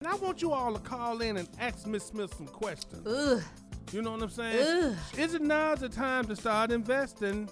And I want you all to call in and ask Miss Smith some questions. Ugh. You know what I'm saying? Ugh. Is it now the time to start investing?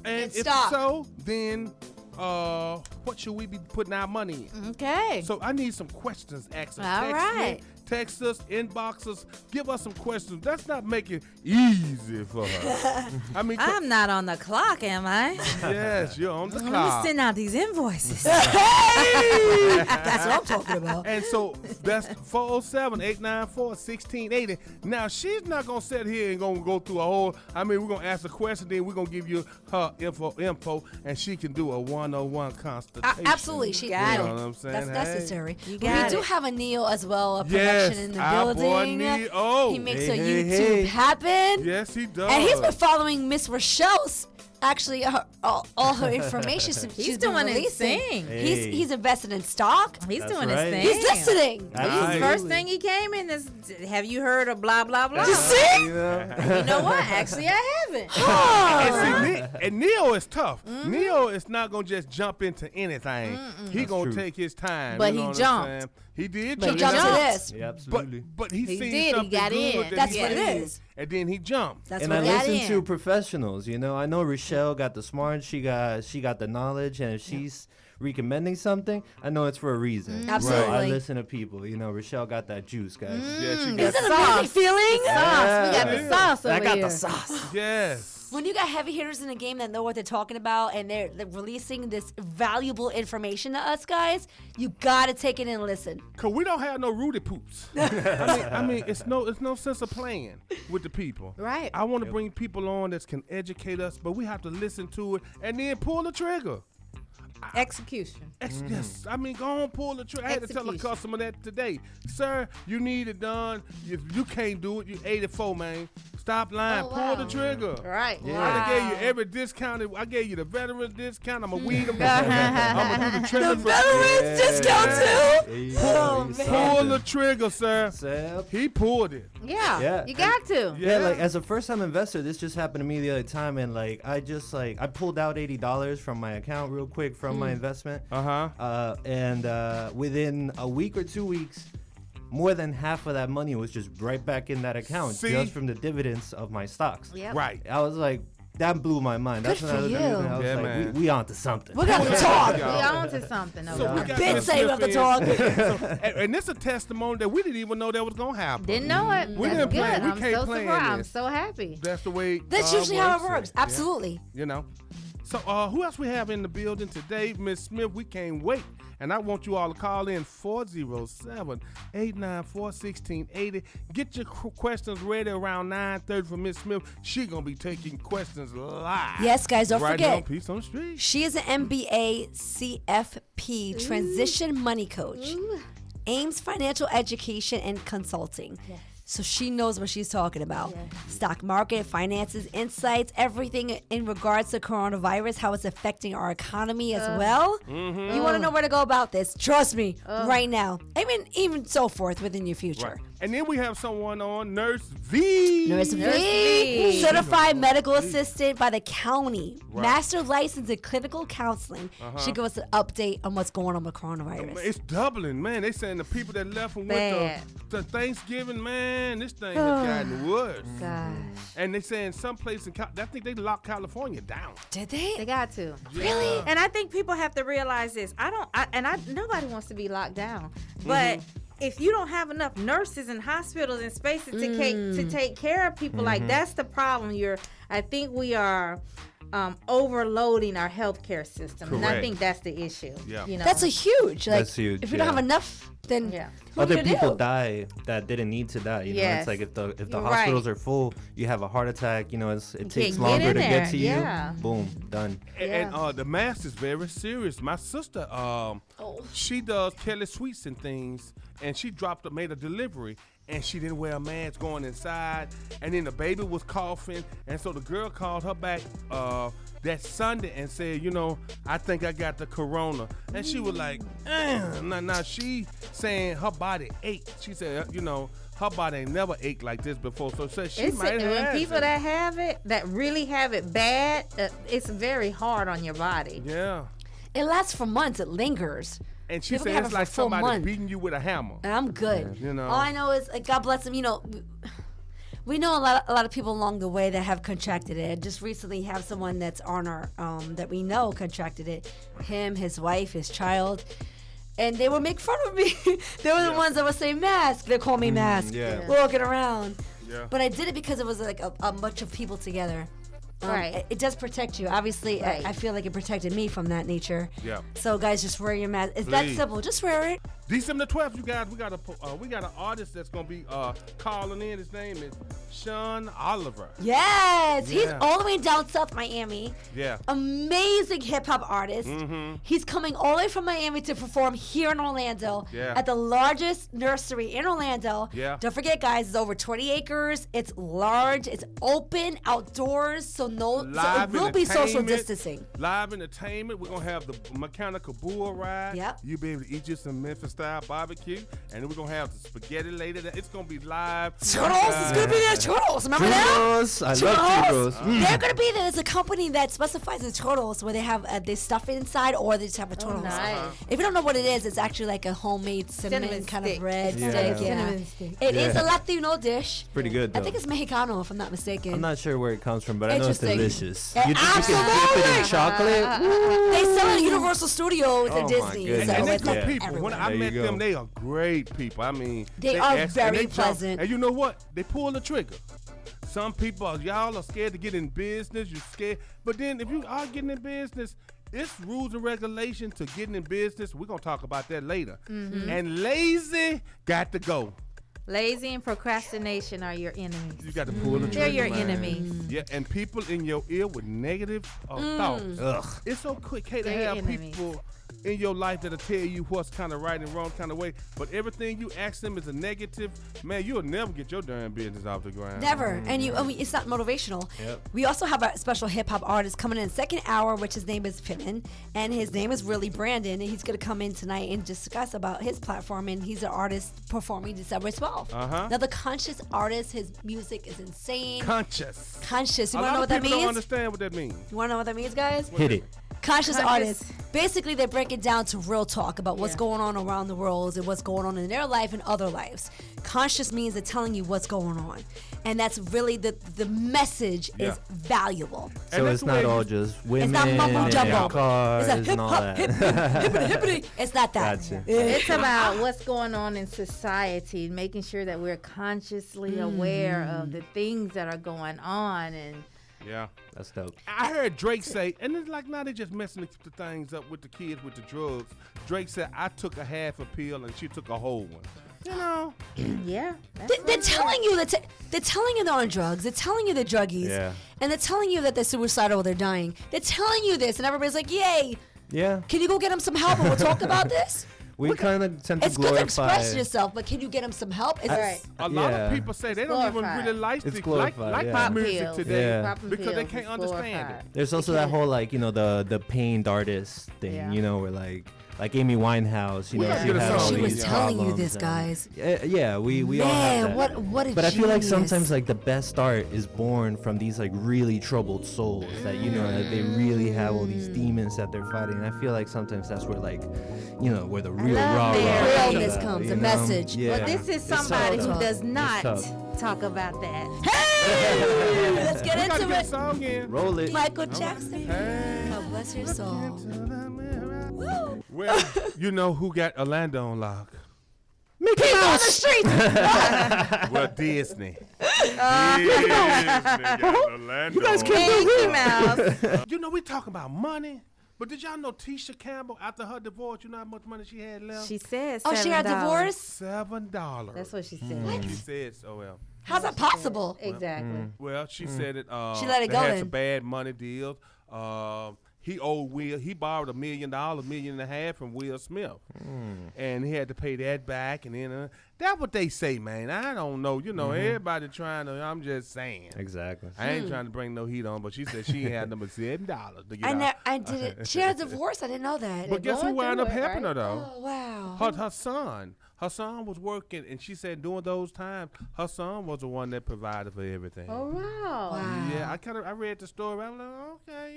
And if stop. so, then what should we be putting our money in? Okay. So I need some questions asked. All right. Text us, inbox us, give us some questions. Let's not make it easy for her. I mean, I'm not on the clock, am I? yes, you're on the Let me clock. send out these invoices. Hey! That's what I'm talking about. And so that's 407-894-1680. Now, she's not going to sit here and going to go through a whole, we're going to ask a question, then we're going to give you her info, and she can do a 101 consultation. Absolutely, she You got know it. what I'm saying? That's Hey. necessary. You We got do it. have a Neo as well, a Yes, production in the our boy building. Neo. He makes Hey, a hey, YouTube hey. happen. Yes, he does. And he's been following Miss Rochelle's, actually, all her information she's He's been doing his releasing. thing. Hey. He's invested in stock. He's That's doing right. his thing. He's listening. Absolutely. First thing he came in is, have you heard of blah, blah, blah? You see? You know? You know what? Actually, I haven't. And Neo is tough. Neo is not going to just jump into anything. He going to true. take his time. But you know he what I'm jumped. saying? He did But he jump. jumped to jumped. this. Yeah, absolutely. But he He seen did. He something got good in. that That's he what it seen, is. and then he jumped. That's And what I we got listen in. to professionals. You know, I know Rochelle got the smart. She got the knowledge, and if she's recommending something, I know it's for a reason. So I Absolutely. listen to people. You know, Rochelle got that juice, guys. Yeah, she Isn't got it an amazing feeling? Sauce. We got the Yeah. sauce over I got here. the sauce. yes. When you got heavy hitters in the game that know what they're talking about and they're releasing this valuable information to us guys, you gotta take it and listen. Cause we don't have no rooty poops. I mean, it's no sense of playing with the people. Right. I want to bring people on that can educate us, but we have to listen to it and then pull the trigger. Execution. Yes, I mean, go on, pull the trigger. I had to tell a Execution. customer that today, sir. You need it done. If you can't do it, you 84, man. Stop lying. Oh, Pull wow. the trigger. Right. I done gave you every discount. I gave you the veterans discount. I'm gonna weed them. I'm gonna do the trigger. Veterans discount too? Pull the trigger, sir. Sep. He pulled it. Yeah. Yeah. You got to. Yeah, like as a first-time investor, this just happened to me the other time, and like I pulled out $80 from my account real quick from my investment, and within a week or 2 weeks, more than half of that money was just right back in that account, See? just from the dividends of my stocks. Yep. Right. I was like, that blew my mind. That's Good when I for was you. reading it, I was Yeah, like, man. we onto something. We're gonna talk. We on to something over So we there. got Been the saying we have to talk. and this is a testimony that we didn't even know that was gonna happen. Didn't know it. We That's didn't good. plan- we I'm can't so plan surprised. I'm this. so happy. That's the way. That's God usually how it works works. Yeah. Absolutely. You know. So who else we have in the building today? Miss Smith, we can't wait. And I want you all to call in 407-894-1680. Get your questions ready around 9:30 for Miss Smith. She gonna be taking questions live. Yes, guys, don't right here on forget. Peace on the Street. She is an MBA CFP transition money coach. Ames Financial Education and Consulting. Yes. So she knows what she's talking about. Stock market, finances, insights, everything in regards to coronavirus, how it's affecting our economy as well. You want to know where to go about this? Trust me, right now. Even so forth within your future. Right. And then we have someone on, Nurse V. Nurse Nurse V, V. certified medical assistant by the county, Right. master license in clinical counseling. She give us an update on what's going on with coronavirus. It's doubling, man. They saying the people that left and Bad. went to Thanksgiving, man, this thing has gotten worse. Gosh. And they saying some place in I think they locked California down. Did They they? got to. Really? And I think people have to realize this. Nobody wants to be locked down. But if you don't have enough nurses and hospitals and spaces to take care of people, like that's the problem. I think we are overloading our healthcare system, and I Correct. think that's the issue. Yeah. You know? That's a huge. Like, That's huge, If we don't yeah. have enough, then Yeah. what Other do you people do? die that didn't need to die. You know, Yes. it's like if the You're hospitals right. are full, you have a heart attack. You know, it takes get longer in to there, get to yeah. you. Boom, done. And the mask is very serious. My sister, she does Kelly Sweets and things, and she made a delivery, and she didn't wear a mask going inside, and then the baby was coughing, and so the girl called her back that Sunday and said, I think I got the corona, and she was like, now she saying her body ached. She said, her body ain't never ached like this before, so said she might have when had people it. that have it, that really have it bad, it's very hard on your body. Yeah. It lasts for months. It lingers. And she People said have it's it for like a full somebody month. beating you with a hammer. And I'm good. You know. All I know is, like, God bless him. You know, we know a lot of people along the way that have contracted it. Just recently have someone that's on our that we know contracted it. Him, his wife, his child. And they would make fun of me. They were the ones that would say mask. They call me mask. Walking around. Yeah. But I did it because it was like a bunch of people together. Right. It does protect you. Obviously, Right. I feel like it protected me from that nature. Yeah. So guys, just wear your mask. It's that Please. simple. Just wear it. December 12th, you guys, we got an artist that's gonna be calling in. His name is Sean Oliver. Yes, he's Yeah. all the way down South Miami. Yeah. Amazing hip hop artist. He's coming all the way from Miami to perform here in Orlando Yeah. at the largest nursery in Orlando. Yeah. Don't forget, guys, it's over 20 acres. It's large. It's open outdoors, so Live it will be social entertainment. distancing. Live entertainment. We're gonna have the mechanical bull ride. Yep. You'll be able to eat you some Memphis style barbecue, and then we're gonna have the spaghetti later. It's gonna be live. Churros is gonna be there. Churros, remember that? Churros. I love churros. They're gonna be there. There's a company that specifies in churros where they have they stuff it inside or they just have a churros. nice. If you don't know what it is, it's actually like a homemade cinnamon kind stick. of bread Yeah. stick. Yeah. Cinnamon stick. It is Yeah. a Latino dish. Pretty good though. I think it's Mexicano, if I'm not mistaken. I'm not sure where it comes from, but I know it's Interesting. delicious. Yeah, You think you can dip it in absolutely. chocolate? They sell it at Universal Studios Oh and my Disney. goodness. So And they're it's good like people. When everywhere. I There met you them, go. they are great people. I mean, They are ask- very and they jump- pleasant. And you know what? They pull the trigger. Some people, y'all are scared to get in business. You're scared. But then if you are getting in business, it's rules and regulations to getting in business. We're going to talk about that later. And lazy got to go. Lazy and procrastination are your enemies. You got to pull the trigger. They're your man. enemies. Yeah, and people in your ear with negative thoughts. Ugh. It's so quick, Kate, to They're have enemies. people in your life that'll tell you what's kind of right and wrong kind of way. But everything you ask them is a negative. Man, you'll never get your damn business off the ground. Never. And it's not motivational. Yep. We also have a special hip hop artist coming in second hour, which his name is Pittman. And his name is really Brandon. And he's going to come in tonight and discuss about his platform. And he's an artist performing December 12th. Now, the conscious artist, his music is insane. Conscious. Conscious. You A want to know lot what of that people don't means? understand what that means. You want to know what that means, guys? Hit it. Conscious Conscious. artists. Basically, they break it down to real talk about what's Yeah. going on around the world and what's going on in their life and other lives. Conscious means they're telling you what's going on. And that's really the message Yeah. is valuable. So that's it's the not way all you- just women It's not mumbo and jumbo. cars It's a and all that. hippity. It's not that. Gotcha. It's about what's going on in society, making sure that we're consciously aware of the things that are going on. And Yeah. That's dope. I heard Drake say, and it's like now they just messing the things up with the kids with the drugs. Drake said, I took a half a pill and she took a whole one. You know? yeah, They're telling you that they're telling you they're on drugs. They're telling you they're druggies. Yeah. And they're telling you that they're suicidal or they're dying. They're telling you this, and everybody's like, "Yay! Yeah. Can you go get them some help?" And we'll talk about this. We kind of tend to It's good to glorify. express yourself, but can you get them some help? It's Right. A lot Yeah. of people say they don't even glorified. really like It's the, glorified, like yeah. pop Pop music pills. today Yeah. Popping because they pills can't is understand glorified. it. There's also that whole like the pained artist thing, Yeah. where like Amy Winehouse, We gotta she get a had song all she on was these telling you problems this, and- guys. Yeah, we all have Man, that. what a But I feel like genius. sometimes like the best art is born from these like really troubled souls that that they really have all these demons that they're fighting. And I feel like sometimes that's where like where the real love raw their realness comes, the message. Yeah. Well, this is It's tough, somebody who though. does It's not tough. talk about that. Hey, let's get We gotta into get a it. song in. Roll it. Michael Jackson. Hey. God bless your soul. Woo. Well, you know who got Orlando on lock? He's on the streets. Well, Disney. Disney got Orlando. Mickey Mouse. You know, we talking about money, but did y'all know Tisha Campbell, after her divorce, you know how much money she had left? She said Oh, she got $7. divorced? $7. That's what she said. She said so. Well, How's that possible? Exactly. well, she said it. She let it they go had then. some bad money deals. He owed Will. He borrowed $1 million, $1.5 million from Will Smith, and he had to pay that back. And then that's what they say, man. I don't know. You know, everybody trying to. I'm just saying. Exactly. I ain't trying to bring no heat on, but she said she had number $7 to get I out. I did it. She had a divorce. I didn't know that. But guess who going wound up through it, helping right? her though? Oh wow. Her son. her son was working, and she said during those times, her son was the one that provided for everything. Oh, wow. Yeah, I read the story. I was like, okay,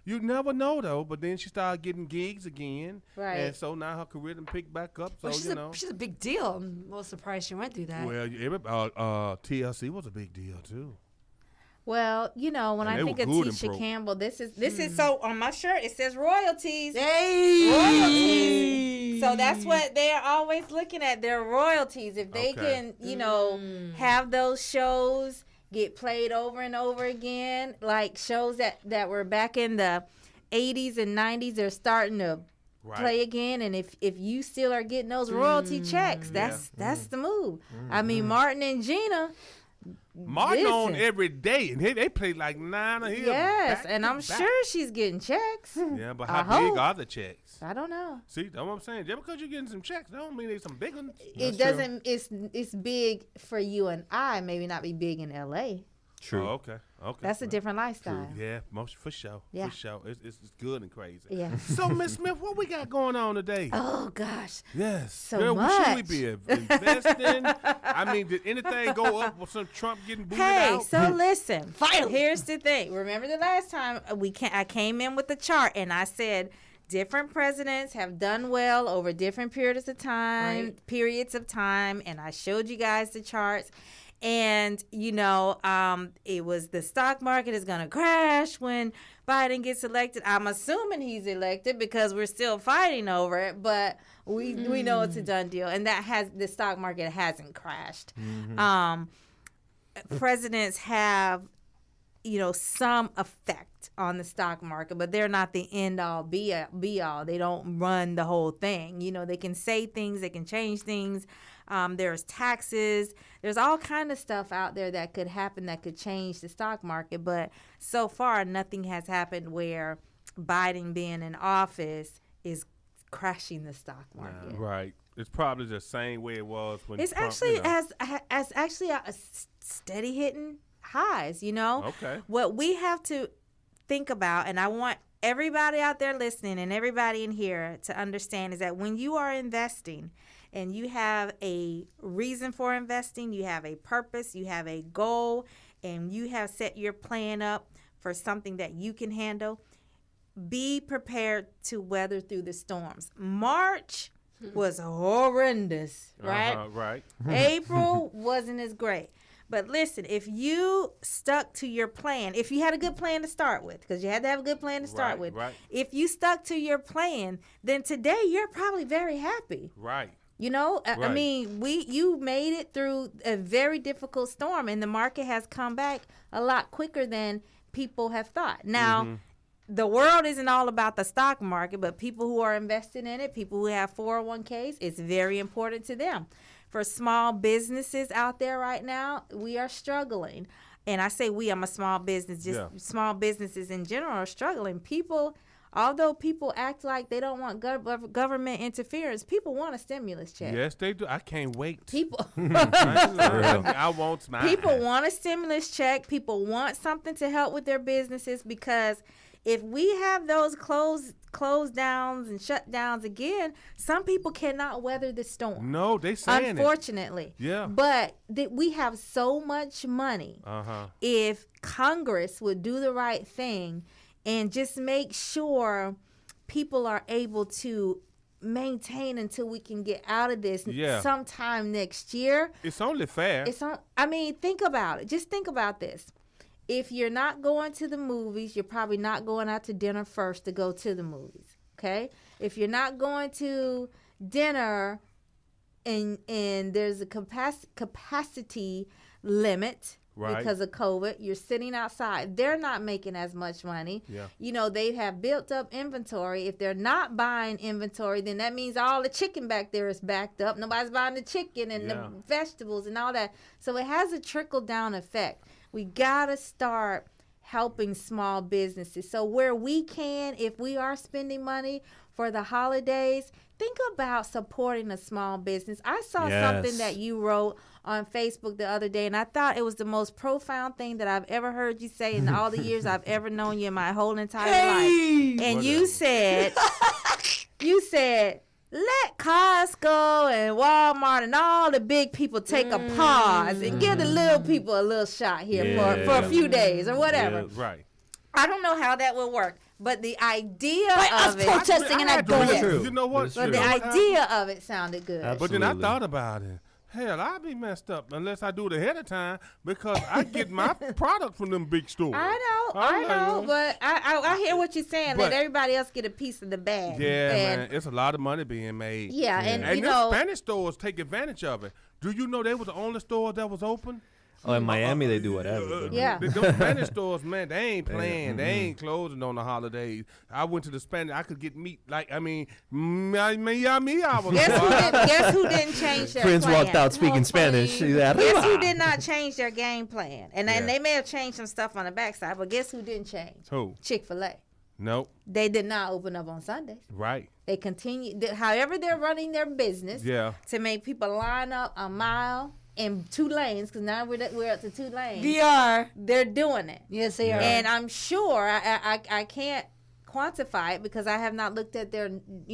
you never know though. But then she started getting gigs again, Right. And so now her career done picked back up. So she's a big deal. I'm a little surprised she went through that. Well, TLC was a big deal too. Well, when And I they think were of good and Tisha broke. Campbell, this is so on my shirt. It says royalties. Hey! Royalties. So that's what they're always looking at. Their royalties. If they Okay. can, have those shows get played over and over again, like shows that were back in the 80s and 90s, they're starting to play again. And if you still are getting those royalty checks, that's the move. I mean, Martin and Gina. Martin on Listen. every day, and they played like 9 of him. Yes, back and to I'm back. sure she's getting checks. Yeah, but I how big hope. are the checks? I don't know. See, that's what I'm saying. Just because you're getting some checks, that don't mean there's some big ones. It doesn't. It's big for you and I. Maybe not be big in L.A. True. Oh, okay. That's a different lifestyle. Yeah, most for sure. Yeah. For sure. It's good and crazy. Yeah. So, Miss Smith, what we got going on today? Oh gosh. Yes. So Girl, much. should we be investing? I mean, did anything go up with some Trump getting booted Hey, out? so listen. Finally. Here's the thing. Remember the last time I came in with the chart and I said different presidents have done well over different periods of time, and I showed you guys the charts. And, it was the stock market is going to crash when Biden gets elected. I'm assuming he's elected because we're still fighting over it, but we know it's a done deal. And the stock market hasn't crashed. Presidents have, some effect on the stock market, but they're not the end all be all. They don't run the whole thing. They can say things, they can change things. There's taxes. There's all kind of stuff out there that could happen that could change the stock market. But so far, nothing has happened where Biden being in office is crashing the stock market. Right. It's probably the same way it was when It's Trump, actually as actually a steady hitting highs. Okay. What we have to think about, and I want everybody out there listening and everybody in here to understand, is that when you are investing and you have a reason for investing, you have a purpose, you have a goal, and you have set your plan up for something that you can handle, be prepared to weather through the storms. March was horrendous, right? Right. April wasn't as great. But listen, if you stuck to your plan, if you had a good plan to start with, because you had to have a good plan to start with, right. if you stuck to your plan, then today you're probably very happy. Right. I Right. mean, you made it through a very difficult storm, and the market has come back a lot quicker than people have thought. Now, the world isn't all about the stock market, but people who are invested in it, people who have 401ks, it's very important to them. For small businesses out there right now, we are struggling. And I say we, I'm a small business, small businesses in general are struggling. Although people act like they don't want government interference, people want a stimulus check. Yes, they do. I can't wait. I want mine. People want a stimulus check. People want something to help with their businesses, because if we have those close downs and shutdowns again, some people cannot weather the storm. No, they saying unfortunately. Yeah. But we have so much money. If Congress would do the right thing and just make sure people are able to maintain until we can get out of this sometime next year. It's only fair. Think about it. Just think about this. If you're not going to the movies, you're probably not going out to dinner first to go to the movies, okay? If you're not going to dinner and there's a capacity limit, right, because of COVID, you're sitting outside. They're not making as much money. Yeah. They have built up inventory. If they're not buying inventory, then that means all the chicken back there is backed up. Nobody's buying the chicken and the vegetables and all that. So it has a trickle-down effect. We got to start helping small businesses. So where we can, if we are spending money for the holidays, think about supporting a small business. I saw something that you wrote on Facebook the other day, and I thought it was the most profound thing that I've ever heard you say in all the years I've ever known you in my whole entire life. And you said, let Costco and Walmart and all the big people take a pause and give the little people a little shot here for a few days or whatever. Yeah, right. I don't know how that would work, but the idea us of it, protesting and that goes. You know what? but the idea of it sounded good. But then I thought about it. Hell, I'll be messed up unless I do it ahead of time because I get my product from them big stores. I know, but I hear what you're saying. Let everybody else get a piece of the bag. Yeah, man, it's a lot of money being made. Yeah, and you the know, Spanish stores take advantage of it. Do you know they were the only store that was open? Oh, in Miami they do whatever. Yeah. Those Spanish stores, man, they ain't playing. They ain't closing on the holidays. I went to the Spanish. I could get meat. Miami. Guess who didn't change their Prince plan? walked out speaking Spanish. Guess who did not change their game plan? And then they may have changed some stuff on the backside, but guess who didn't change? Who? Chick-fil-A. Nope. They did not open up on Sundays. Right. They continue, however they're running their business to make people line up a mile in 2 lanes, because now we're up to 2 lanes. We are. They're doing it. Yes, they are. And I'm sure, I can't quantify it because I have not looked at their,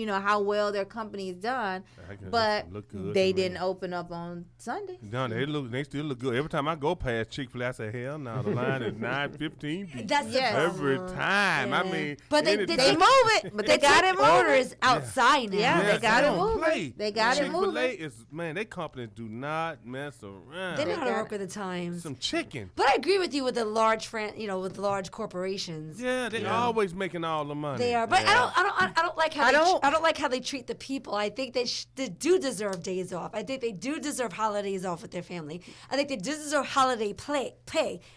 how well their company's done, but they didn't open up on Sunday. No, they still look good. Every time I go past Chick-fil-A, I say, hell no, the line is 9:15. That's every time. Yeah. I mean, but they move it, but they got it moving. Orders outside now. Yeah, they got it moving. moving. They got it moving. Chick-fil-A is, man, they companies do not mess around. They know how to work with the times. Some chicken. But I agree with you with the large with the large corporations. Yeah, they always making all the money. They are, but I don't like how I don't like how they treat the people. I think they do deserve days off. I think they do deserve holidays off with their family. I think they do deserve holiday pay.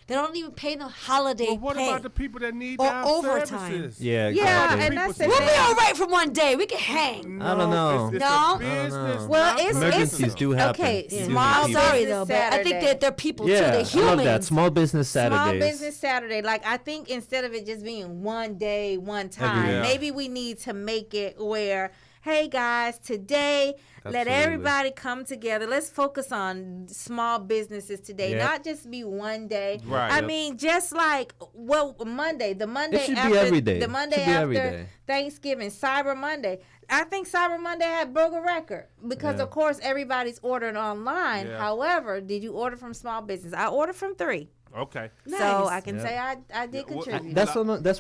They don't even pay them holiday well, what pay. about the people that need or our overtime? services? Yeah, exactly. And that's we'll be all right for one day. We can hang. I don't know. It's No? a business. Well, it's Emergencies do happen. Okay, You do small need Sorry business though, but I think Saturday. that they're people too. Yeah, They're I humans. love that. Small business Saturdays. Small business Saturday. Like, I think instead of it just being one day, one time, day. maybe we need to make it where, hey guys, today let everybody come together. Let's focus on small businesses today, not just be one day. Right. I mean, just like Monday, the Monday It should after be every day. the Monday Should be every after day. Thanksgiving, Cyber Monday. I think Cyber Monday broke a record because, of course, everybody's ordering online. Yeah. However, did you order from small business? I ordered from 3. Okay. So I can say I did contribute. That's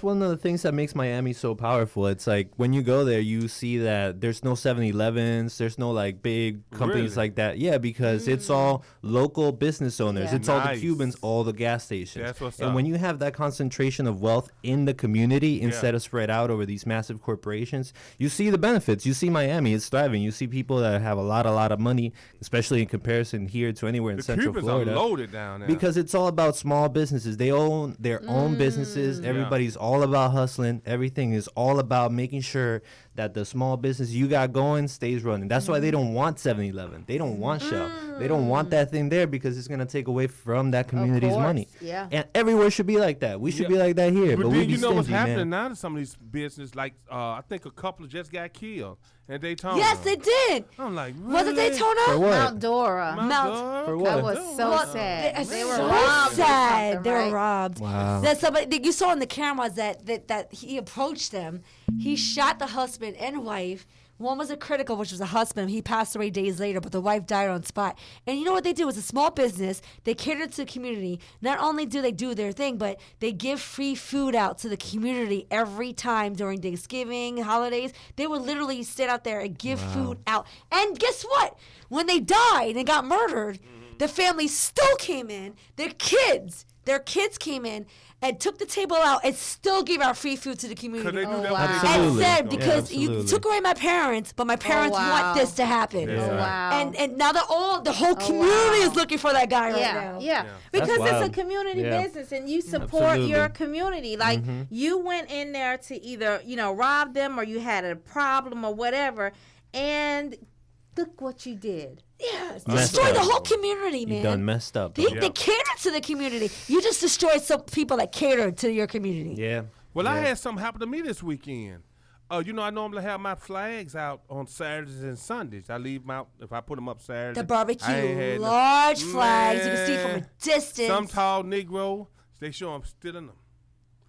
one of the things that makes Miami so powerful. It's like when you go there, you see that there's no 7-Elevens, there's no like big companies like that. Yeah, because it's all local business owners. Yeah. It's all the Cubans, all the gas stations. That's what's and up. when you have that concentration of wealth in the community instead of spread out over these massive corporations, you see the benefits. You see Miami, it's thriving. You see people that have a lot of money, especially in comparison here to anywhere in The Central Cubans Florida. are loaded down there. Because it's all about small businesses. They own their own businesses. Everybody's all about hustling. Everything is all about making sure that the small business you got going stays running. That's why they don't want 7-Eleven. They don't want Shell. They don't want that thing there because it's going to take away from that community's money. Yeah. And everywhere should be like that. We should be like that here. But then we be you know what's stingy, happening man. now to some of these businesses, like I think a couple just got killed in Daytona. Yes, they did. I'm like, really? Was it Daytona? For what? Mount Dora. Mount- For what? That was so sad. It's They were so robbed. or sad. something, They were right? robbed. Wow. That somebody you saw in the cameras that he approached them. He shot the husband and wife. One was a critical, which was a husband. He passed away days later, but the wife died on spot. And you know what they do? It's a small business. They cater to the community. Not only do they do their thing, but they give free food out to the community every time during Thanksgiving, holidays. They would literally sit out there and give food out. And guess what? When they died and got murdered, the family still came in. Their kids came in and took the table out and still gave out free food to the community. Because they knew that wow. was their And Absolutely. said, business. because you absolutely. took away my parents, but my parents wow. want this to happen. Yeah. Oh, wow. And now the whole community wow. is looking for that guy right yeah, now. yeah, Yeah. because That's it's a wild. community Yeah. business, and you support Absolutely. your community. Like you went in there to either rob them or you had a problem or whatever, and look what you did. Yeah, Messed destroy the up. whole community, man. You done messed up. They, bro. they cater to the community. You just destroyed some people that cater to your community. Yeah. Well, I Yeah. had something happen to me this weekend. I normally have my flags out on Saturdays and Sundays. I leave them out if I put them up Saturday. The I ain't barbecue, had no- large flags. You can see from a Man, distance. Some tall Negro, they show them stealing them.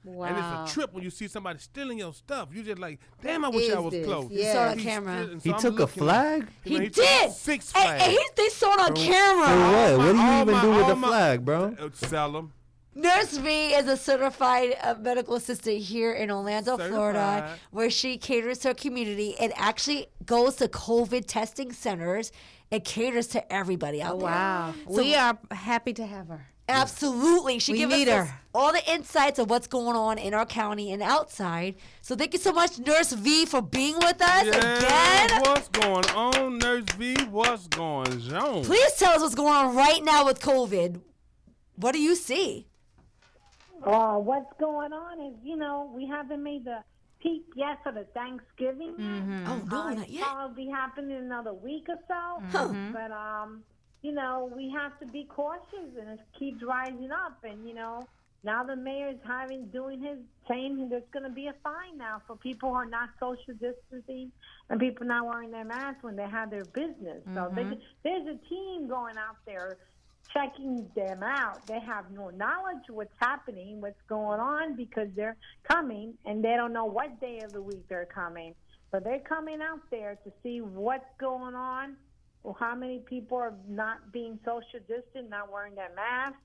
Wow. And it's a trip when you see somebody stealing your stuff. You just like, damn, I wish I was close. Yeah. Saw it on camera. He took a flag? He took did. 6 Hey, flags. they saw it on For camera. what? What do you all even my- do with all the my- flag, bro? Sell them. Nurse V is a certified medical assistant here in Orlando, Florida, Certified. where she caters to her community and actually goes to COVID testing centers and caters to everybody out there. Wow. So- We are happy to have her. Absolutely. She We gives need us her. all the insights of what's going on in our county and outside. So thank you so much, Nurse V, for being with us Yeah, again. what's going on, Nurse V? What's going on? Please tell us what's going on right now with COVID. What do you see? What's going on is, we haven't made the peak yet for the Thanksgiving. Oh, no, not It'll yet. probably happen in another week or so. But, we have to be cautious, and it keeps rising up. And, now the mayor's saying there's going to be a fine now for people who are not social distancing and people not wearing their masks when they have their business. So there's a team going out there checking them out. They have no knowledge of what's happening, what's going on, because they're coming and they don't know what day of the week they're coming. But they're coming out there to see what's going on, or how many people are not being social distant, not wearing their masks,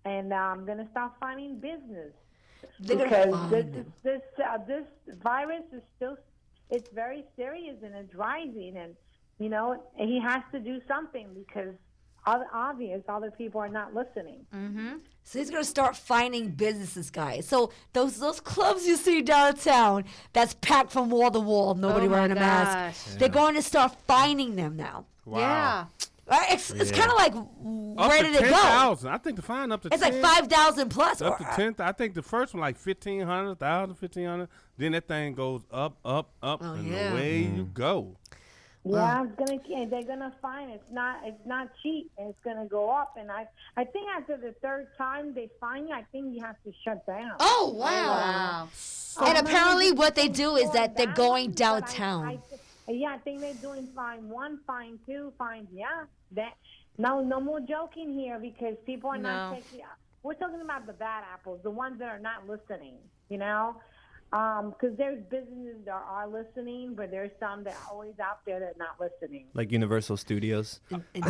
and I'm going to start finding business. Because this virus is it's very serious and it's rising, and, he has to do something because obvious other people are not listening. So he's going to start finding businesses, guys. So those clubs you see downtown that's packed from wall to wall, nobody Oh, my wearing a mask. gosh. They're going to start finding them now. Wow. Yeah. Right? It's kind of like, Up where to did it go? 10,000. I think the fine up to It's 10. like 5,000 plus. Up to 10. I think the first one like 1,500, 1,500. Then that thing goes up, and yeah. away you go. Yeah, they're gonna find it's not cheap, and it's gonna go up. And I think after the third time they find you, I think you have to shut down. Oh, wow. Wow. And apparently what they do is Before that they're that going one, but downtown. I think they're doing fine 1, fine 2, fine. Yeah, no more joking here, because people are not No. taking. We're talking about the bad apples, the ones that are not listening. Because there's businesses that are listening, but there's some that are always out there that are not listening. Like Universal Studios. Are they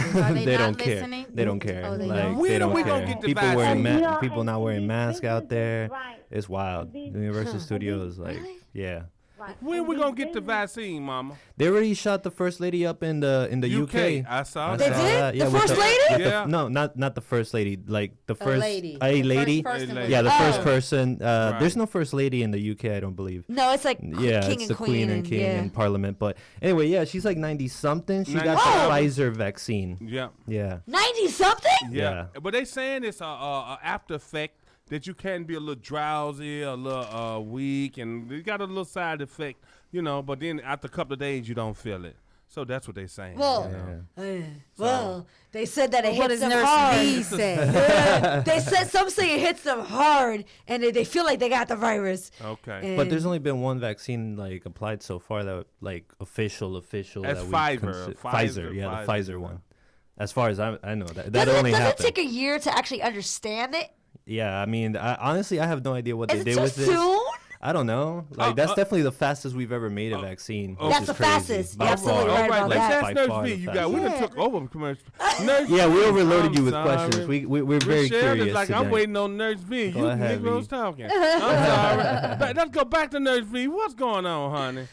They not don't care. listening? They don't care. Oh, they like don't? When they are don't we care. gonna get the People vaccine? wearing And, people not wearing these masks out there. right. It's wild. These- Universal Studios, like, yeah. Right. When And we these gonna get the businesses- vaccine, Mama? They already shot the first lady up in the UK. I saw They that. did? The with first lady? with Yeah. no, not the first lady. Like the first lady. a lady. First person A was- Yeah, the first Oh. person. Right. There's no first lady in the UK, I don't believe. No, it's like Yeah, king it's and the queen and king yeah. in parliament. But anyway, yeah, she's like 90 something. She got the 90. Pfizer vaccine. Yeah. Yeah. 90 something? Yeah. But they saying it's a after effect that you can be a little drowsy, a little weak, and you got a little side effect, but then after a couple of days you don't feel it. So that's what they saying. Well, they said that it What hits does them Nurse hard. V say? Yeah. They said some say it hits them hard, and they feel like they got the virus. Okay. But there's only been one vaccine like applied so far that like official. That's that we Pfizer. Pfizer, yeah, the Pfizer, Pfizer one. As far as I know that Does only it happened. take a year to actually understand it? Yeah, I mean, honestly, I have no idea what Is they it did too with this. soon? I don't know. Like that's definitely the fastest we've ever made a vaccine. which That's is the crazy, fastest. by You're absolutely far. right All right, about let's that. ask By Nurse far V. the You got. We done fastest. took over commercial. Nurse Yeah, we overloaded I'm you with sorry. questions. We're very Michelle curious is like, I'm today. waiting on Nurse V. Go You ahead, Negroes V. talking. I'm sorry. Let's go back to Nurse V. What's going on, honey?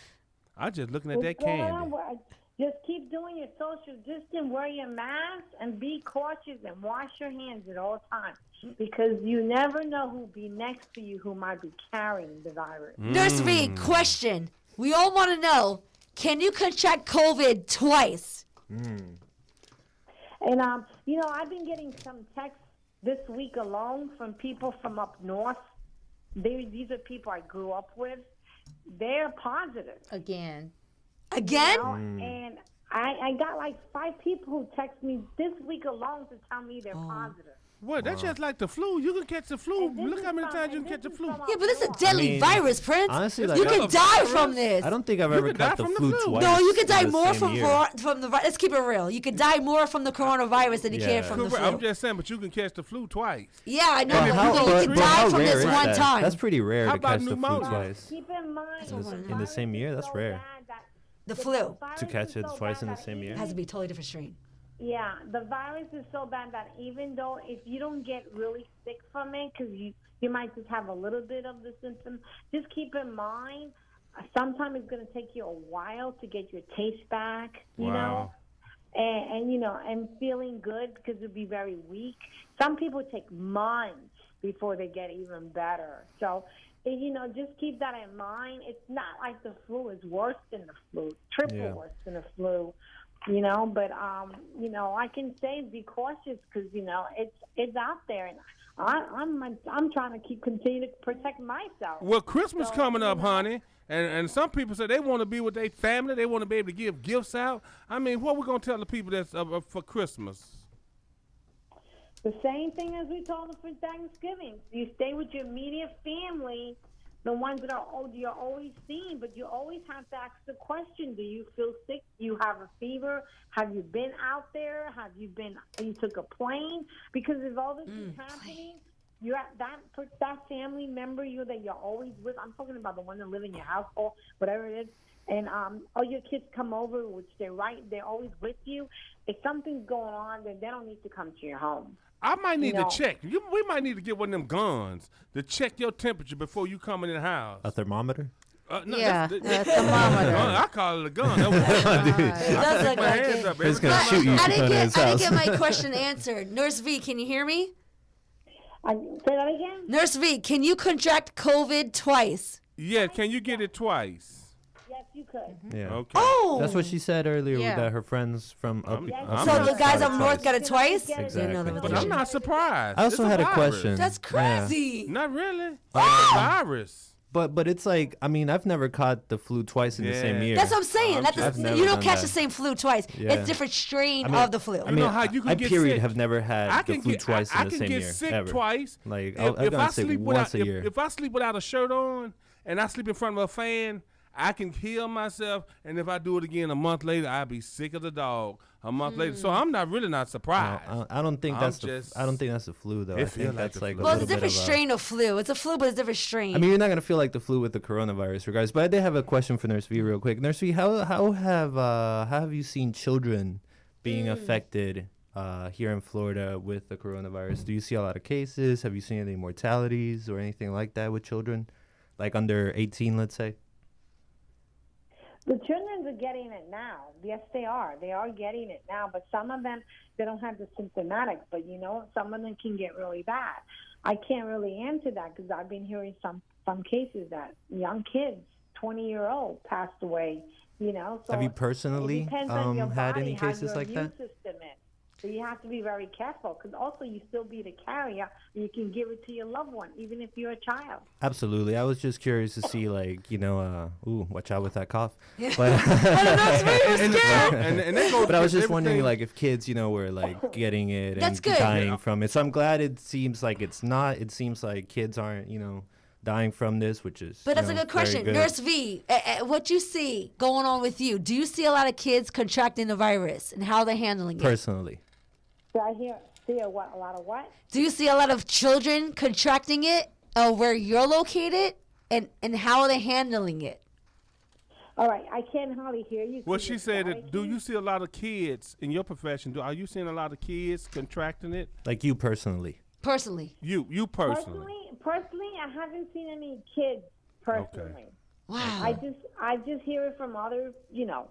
I just looking at that What's going candy. on? Just keep doing your social distance, wear your mask, and be cautious and wash your hands at all times, because you never know who'll be next to you who might be carrying the virus. Nurse V, question. We all want to know, can you contract COVID twice? And, I've been getting some texts this week alone from people from up north. These are people I grew up with. They're positive. Again. Again? And I got like 5 people who text me this week alone to tell me they're positive. What? That's just like the flu. You can catch the flu. And this Look is how many from- times you and can catch the this is flu. from Yeah, but it's a abroad. deadly virus, Prince. honestly, like, you that's can a die virus. from this. I don't think I've You ever could die caught the from the flu flu. twice. No, you could die in the more same from year. the let's keep it real. You could die more from the coronavirus than you can Yeah. from the Correct. flu. I'm just saying, but you can catch the flu twice. Yeah, I know. But but how- you but can how die from rare this is one that? time. That's pretty rare How to about catch the flu pneumonia? twice. Keep in mind, In the same year? That's rare. The flu To catch it twice in the same year? has to be a totally different strain. Yeah, the virus is so bad that even though if you don't get really sick from it, because you might just have a little bit of the symptoms, just keep in mind, sometimes it's going to take you a while to get your taste back, you know, and you know, and feeling good because you'll be very weak. Some people take months before they get even better. So, you know, just keep that in mind. It's not like the flu is worse than the flu, triple worse than the flu. You know, but you know, I can say be cautious because you know it's out there, and I'm trying to continue to protect myself. Well, Christmas So, coming up, you know, honey, and some people say they want to be with their family. They want to be able to give gifts out. I mean, what we gonna tell the people that's for Christmas? The same thing as we told them for Thanksgiving. You stay with your immediate family, the ones that are old, you're always seeing, but you always have to ask the question: do you feel sick? Do you have a fever? Have you been out there? You took a plane? Because if all this is happening, you're at that family member that you're always with. I'm talking about the one that live in your household, whatever it is. And all your kids come over, which they're always with you. If something's going on, then they don't need to come to your home. I might need No. to check. We might need to get one of them guns to check your temperature before you come in the house. A thermometer? No, Yeah, that's a thermometer. I call it a gun. That It does I look put my like hands it. up It's every gonna time shoot you. I didn't Go to get his I didn't get house. my question answered. Nurse V, can you hear me? Say that again? Nurse V, can you contract COVID twice? Yeah, can you get it twice? Yes, you could. Yeah. Okay. Oh, That's what she said earlier Yeah. that her friends from up. Yeah, up so I'm the not guys up surprised. north got it twice? Exactly. Didn't know that was But the I'm issue. not surprised. I also It's had a virus. question. That's crazy. Not really. It's a virus. But it's like, I mean, I've never caught the flu twice in the same Yeah. year. That's what I'm saying. I've That's never you don't done catch that. the same flu twice. Yeah. It's different strain I mean- of the flu. I mean, know how you can I get period sick. have never had I the can flu get twice I in the can same get year. sick ever. twice. Like, If I've I gotten sick sleep once without a year. if I sleep without a shirt on and I sleep in front of a fan, I can heal myself, and if I do it again a month later, I'll be sick as a dog a month later. So I'm not surprised. I don't think I'm that's just- I don't think that's the flu though. It I feel think like that's the like flu. a Well, it's a little bit different of strain of flu. It's a flu, but it's a different strain. I mean, you're not gonna feel like the flu with the coronavirus, regardless. But I did have a question for Nurse V, real quick. Nurse V, how have you seen children being affected here in Florida with the coronavirus? Do you see a lot of cases? Have you seen any mortalities or anything like that with children, like under 18, let's say? The children are getting it now. Yes, they are. They are getting it now. But some of them, they don't have the symptomatics. But, you know, some of them can get really bad. I can't really answer that because I've been hearing some cases that young kids, 20-year-old, passed away, you know. So Have you personally it depends on your had body, any how cases your like immune that? system is. So you have to be very careful because also you still be the carrier. And you can give it to your loved one, even if you're a child. Absolutely. I was just curious to see, like, you know, watch out with that cough. But and they go But I was just everything- wondering, like, if kids, you know, were like getting it That's and good. dying from it. So I'm glad it seems like it's not. It seems like kids aren't, you know, dying from this, which is. But that's you a know, good question. very good. Nurse V, what you see going on with you? Do you see a lot of kids contracting the virus and how they're handling it? Personally, So I see a lot of what? Do you see a lot of children contracting it where you're located and how are they handling it? All right, I can't hardly hear you. Well, 'cause she you're said, that, do quiet. you see a lot of kids in your profession? Are you seeing a lot of kids contracting it? like you personally. Personally. You personally. Personally, I haven't seen any kids personally. Wow. I just hear it from other, you know,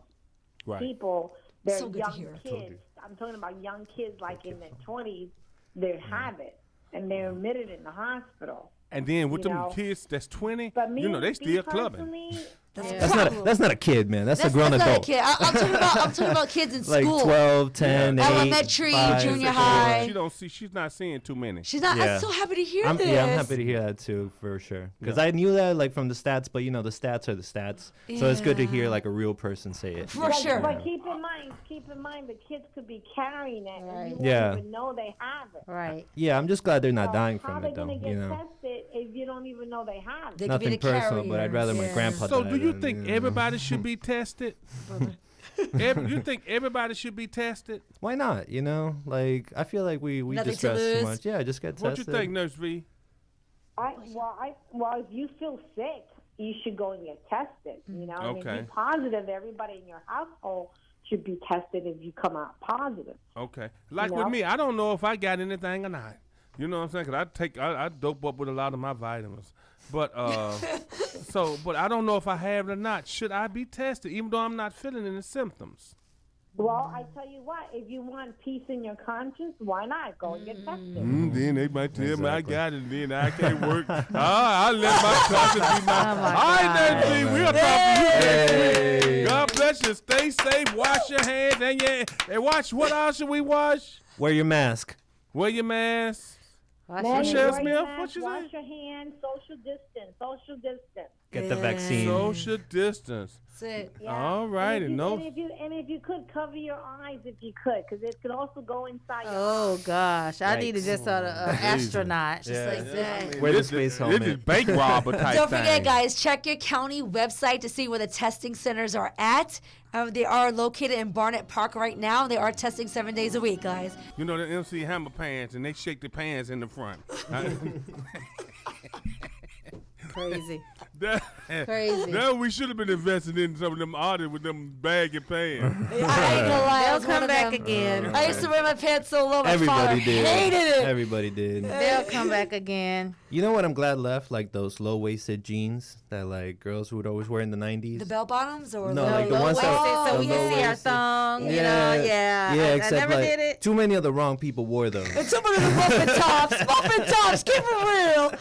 Right. people. They're So good to young hear. kids. I'm talking about young kids like in their 20s. They have it, and they're admitted in the hospital. And then with You them know, kids that's 20, But me, you know, they me still clubbing. personally, That's not a kid, man. That's a grown that's adult. Not a kid. I'm talking about kids in like school. 12, 10, 8, elementary, 5, junior high. She's not seeing too many. She's not. Yeah. I'm so happy to hear this. Yeah, I'm happy to hear that too, for sure. Because I knew that like from the stats, but the stats are the stats. So it's good to hear like a real person say it. For sure. But keep in mind, the kids could be carrying it, and you Yeah. won't even know they have it. Right. Yeah, I'm just glad they're not dying How from they it though. gonna get tested if you don't even know they have it? They could be Nothing the personal, but I'd rather my carriers. grandpa. So die do you than, think everybody should be tested? You think everybody should be tested? Why not? Like I feel like we Nothing just to stress too lose. much. Yeah, just get tested. What you think, Nurse V? Well, if you feel sick, you should go and get tested. And if you're positive, everybody in your household should be tested if you come out positive. Okay. Like with me, I don't know if I got anything or not. You know what I'm saying? Because I dope up with a lot of my vitamins. But but I don't know if I have it or not. Should I be tested even though I'm not feeling any symptoms? Well, I tell you what, if you want peace in your conscience, why not go and get tested? Then they might tell me I got it, and then I can't work. I'll let my conscience be my. All right, Nurse V, we'll talk to you. God bless you. Stay safe. Wash your hands. And wash. What else should we wash? Wear your mask. Wear your mask. Wash your your Smith, hands, what you wash say? your hands, social distance. Get the vaccine. Social distance. That's it. Yeah. All right, and and if you could cover your eyes, if you could, because it could also go inside. Oh gosh, I need to Yikes. just an astronaut. Just like that. Wear the space This is helmet. bank robber type Don't thing. forget, guys, check your county website to see where the testing centers are at. They are located in Barnett Park right now. They are testing 7 days a week, guys. You know the MC Hammer pants, and they shake the pants in the front. Crazy. Crazy. Now we should have been investing in some of them artists with them baggy pants. I ain't gonna lie. They'll come back again. I used to wear my pants so low, my father Everybody did. hated it. Everybody did. They'll come back again. You know what I'm glad left? Like those low-waisted jeans that like girls would always wear in the 90s. The bell bottoms or No, like the ones that so the we can see our low-waisted. thong. Yeah, I except never like did it. too many of the wrong people wore those. And some of the muffin tops. Muffin tops. Keep it real.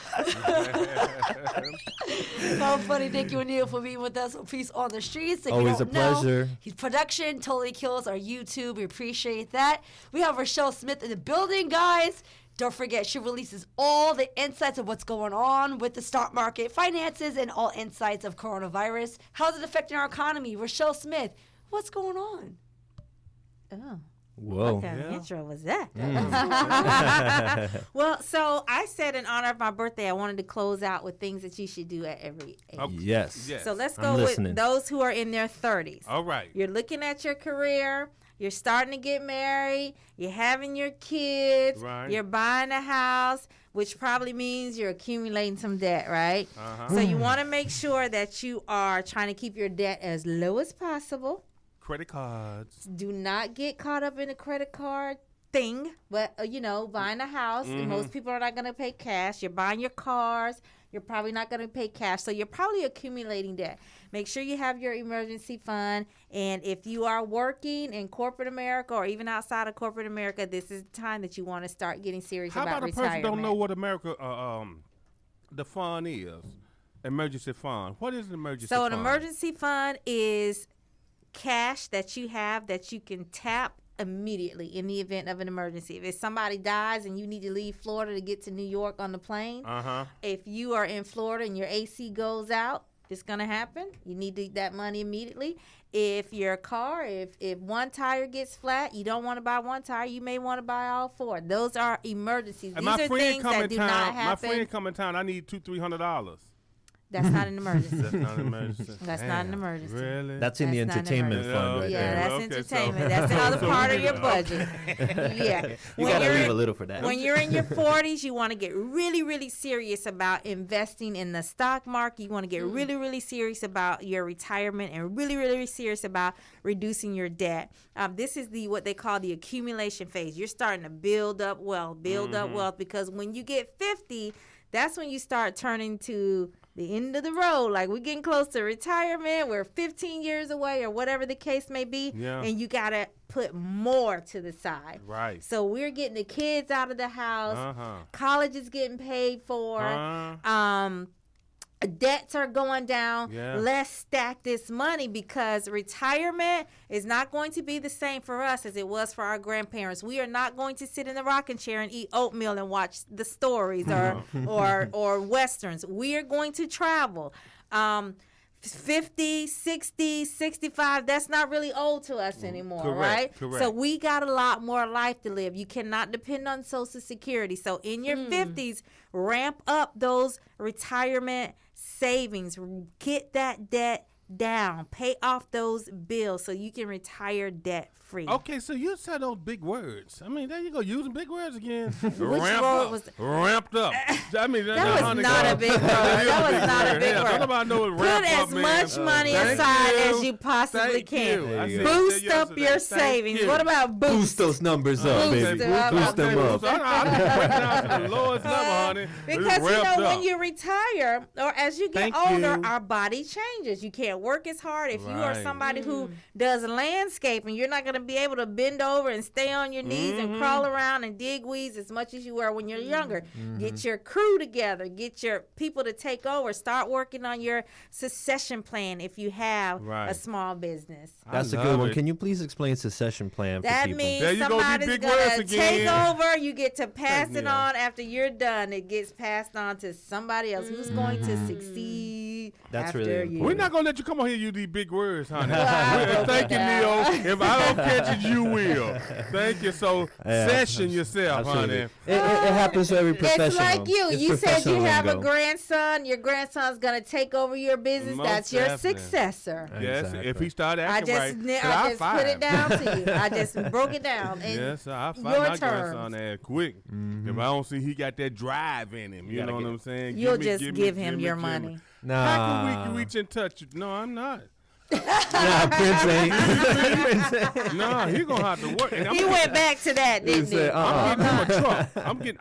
How funny. Thank you, Enio, for being with us on Peace on the Streets. If Always you a don't know, pleasure. His production totally kills our YouTube. We appreciate that. We have Rochelle Smith in the building, guys. Don't forget, she releases all the insights of what's going on with the stock market, finances, and all insights of coronavirus. How's it affecting our economy? Rochelle Smith, what's going on? Oh. Whoa. What kind of intro was that? Well, so I said in honor of my birthday, I wanted to close out with things that you should do at every age. Okay. Yes. Yes. So let's I'm go with listening. those who are in their 30s. All right. You're looking at your career. You're starting to get married. You're having your kids. Right. You're buying a house, which probably means you're accumulating some debt, right? So you want to make sure that you are trying to keep your debt as low as possible. Credit cards. Do not get caught up in a credit card thing. But, buying a house, and most people are not going to pay cash. You're buying your cars. You're probably not going to pay cash. So you're probably accumulating debt. Make sure you have your emergency fund. And if you are working in corporate America or even outside of corporate America, this is the time that you want to start getting serious How about about a retirement. person don't know what America the fund is? Emergency fund. What is an emergency So fund? an emergency fund is cash that you have that you can tap immediately in the event of an emergency. If somebody dies and you need to leave Florida to get to New York on the plane, if you are in Florida and your AC goes out, it's going to happen. You need that money immediately. If your car, if one tire gets flat, you don't want to buy one tire, you may want to buy all four. Those are emergencies. These are things that do not happen. My friend come in town. I need $200-$300. That's not an emergency. That's not an emergency. That's not an emergency. Really? That's in the That's not an entertainment emergency. fund right Yeah, there. that's Okay, entertainment. so- That's another so part we of need your to- budget. Yeah. You When gotta you're leave in- a little for that. When you're in your 40s, you want to get really, really serious about investing in the stock market. You want to get really, really serious about your retirement and really, really serious about reducing your debt. This is what they call the accumulation phase. You're starting to build up wealth, because when you get 50, that's when you start turning to the end of the road. Like, we're getting close to retirement. We're 15 years away or whatever the case may be. Yeah. And you got to put more to the side. Right. So we're getting the kids out of the house. College is getting paid for. debts are going down. Yeah. Let's stack this money, because retirement is not going to be the same for us as it was for our grandparents. We are not going to sit in the rocking chair and eat oatmeal and watch the stories or westerns. We are going to travel. 50, 60, 65, that's not really old to us anymore, right? Correct. So we got a lot more life to live. You cannot depend on Social Security. So in your 50s, ramp up those retirement savings. Get that debt down. Pay off those bills so you can retire debt free. Okay, so you said those big words. I mean, there you go, using big words again. Ramped up. I mean, that was not a big word. That was not a big word. Nobody know what Put ramp up as means. much money aside as you possibly can. Boost up your savings. What about Boost those numbers up, baby. Boost them up. I'm just putting down to the lowest level, honey. Because Ramped up. when you retire or as you get older, our body changes. You can't work as hard. If you are somebody who does landscaping, you're not going to be able to bend over and stay on your knees and crawl around and dig weeds as much as you were when you're younger. Get your crew together. Get your people to take over. Start working on your succession plan if you have a small business. That's a good one. Can you please explain succession plan for that people? means somebody's going to take over. You get to pass it on after you're done. It gets passed on to somebody else who's going to succeed after really you. We're not going to let you come on here and use these big words, honey. Thank you, Neo. If I don't catch it, you will. Thank you. So, session yourself, honey. It happens to every professional. It's like you. It's You said you have a lingo. grandson. Your grandson's going to take over your business. Most That's your definitely. successor. Yes, Exactly. if he start acting I just right. put it down to you. I just broke it down. Yes, I find your my terms. grandson ass quick. If I don't see he got that drive in him, you know what I'm saying? You'll just give him your money. How can we reach in touch? No, I'm not. Nah, Prince ain't. No, he gonna have to work. And He went back to that, didn't he? I'm getting him a truck.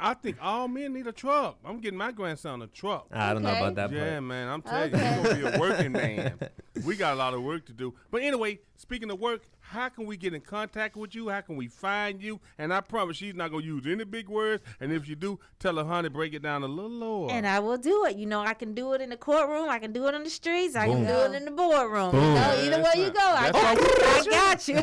I think all men need a truck. I'm getting my grandson a truck. I don't know about that Yeah, part. man, I'm telling you, he's gonna be a working man. We got a lot of work to do. But anyway, speaking of work, how can we get in contact with you? How can we find you? And I promise she's not gonna use any big words. And if you do, tell her, honey, break it down a little lower. And I will do it. You know, I can do it in the courtroom. I can do it in the streets. I can do it in the boardroom. You know, either way you go, I got you.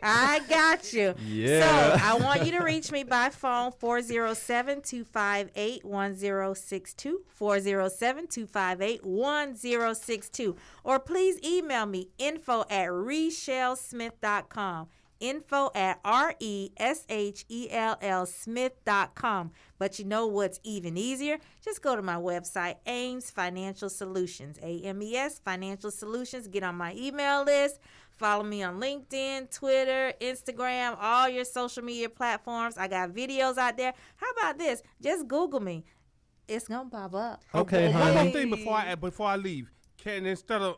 I got you. Yeah. So I want you to reach me by phone, 407-258-1062, 407-258-1062. Or please email me, info@reshellsmith.com. info@reshellsmith.com. But you know what's even easier? Just go to my website, Ames Financial Solutions, AMES Financial Solutions. Get on my email list. Follow me on LinkedIn, Twitter, Instagram, all your social media platforms. I got videos out there. How about this? Just Google me. It's going to pop up. Okay, One honey. more thing before I leave. Can instead of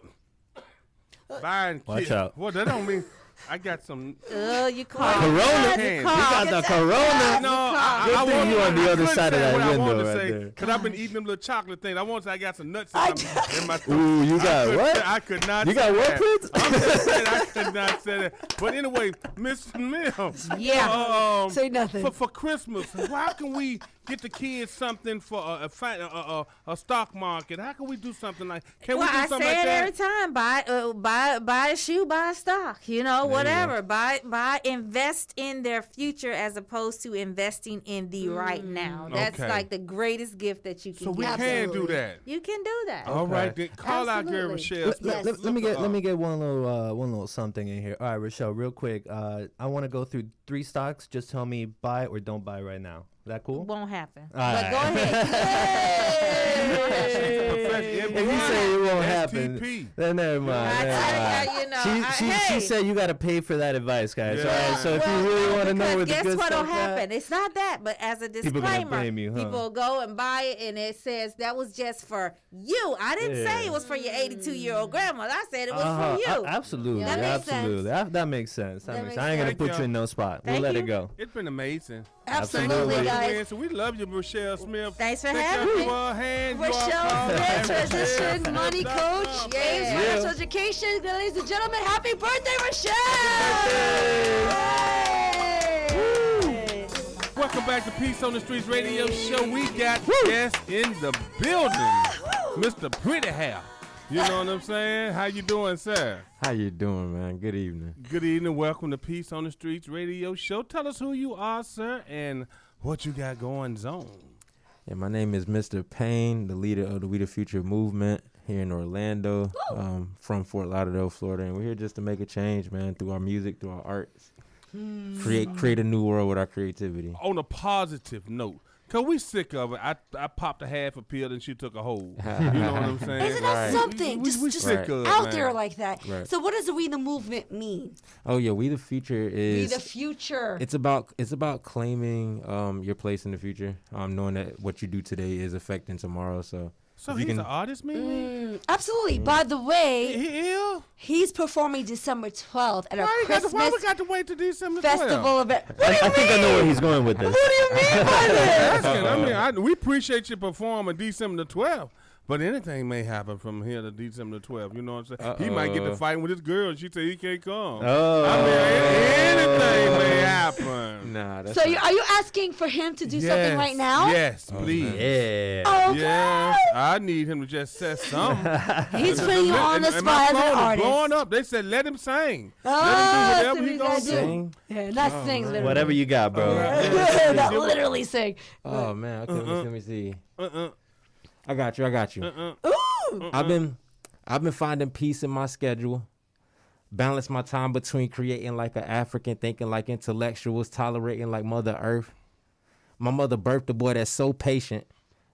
buying Watch kids, out. well, that don't mean I got some. You call Corona. You You got the Corona. No, Good thing you on the other side of that window right there. Because I've been eating them little chocolate things. I want to say I got some nuts in my stomach. Ooh, you got what? I could not You say got what, that. Prince? I'm just saying I could not say that. But anyway, Miss Mills. Yeah. Say nothing. For Christmas, how can we get the kids something for a stock market? How can we do something like? Can we do I something say like it that? every time. Buy a shoe, buy a stock. You know, whatever. Invest in their future as opposed to investing in the right now. That's Okay. like the greatest gift that you can So we give. can do that. You can do that. All right, then call out Gary Absolutely. Rochelle. Let me get one little something in here. All right, Rochelle, real quick. I want to go through 3 stocks. Just tell me buy or don't buy right now. Is that cool? Won't happen. All But right. go ahead. If you say it won't happen, STP. then never mind. I never tell mind. ya, you know, She said you got to pay for that advice, guys. Yeah. All right, so if you really want to know where the guess good what'll stuff happen? at, It's not that, but as a People gonna disclaimer, blame you, huh? people go and buy it, and it says that was just for you. I didn't say it was for your 82-year-old grandma. I said it was for you. Absolutely, That makes absolutely. That makes sense. I ain't gonna Thank put y'all. you in no spot. We'll Thank let you. it go. It's been amazing. Absolutely, guys. So we love you, Rochelle Smith. Thanks for Thank having you me. for our hand. Rochelle Smith, transition, money coach, Ames Yeah. Financial Education. Ladies and gentlemen, happy birthday, Rochelle! Welcome back back to Peace on the Streets radio show. We got guests in the building. Mr. Pretty Hair. You know what I'm saying? How you doing, sir? How you doing, man? Good evening. Good evening. Welcome to Peace on the Streets radio show. Tell us who you are, sir, and what you got going on. Yeah, my name is Mr. Payne, the leader of the We the Future movement here in Orlando, from Fort Lauderdale, Florida. And we're here just to make a change, man, through our music, through our arts. Create a new world with our creativity. On a positive note, because we sick of it. I popped a half a pill and she took a whole. You know what I'm saying? Isn't that something? We just sick of it, out man. there like that. Right. So what does the We the Movement mean? Oh, yeah, We the Future is... We the Future. It's about claiming your place in the future, knowing that what you do today is affecting tomorrow. So he's an artist, maybe? Absolutely. By the way, He ill? he's performing December 12th at a Why Christmas we got to wait till December 12th? festival event. I think I know where he's going with this. What do you mean by this? I mean, we appreciate you performing December the 12th, but anything may happen from here to December the 12th. You know what I'm saying? He might get to fighting with his girl, and she say he can't come. I mean, anything may happen. Nah, that's So are you asking for him to do something right now? Yes, please. Yeah. Okay. Yes, I need him to just say something. He's putting you on the And my spot as an phone is artist. blowing up. They said let him sing. Oh, Let him do whatever he gonna do. Sing? Yeah, not sing, literally. Whatever you got, bro. Not literally sing. Oh, man. Okay, let me see. Uh-uh. I got you. Ooh. I've been finding peace in my schedule. Balance my time between creating like an African, thinking like intellectuals, tolerating like Mother Earth. My mother birthed a boy that's so patient.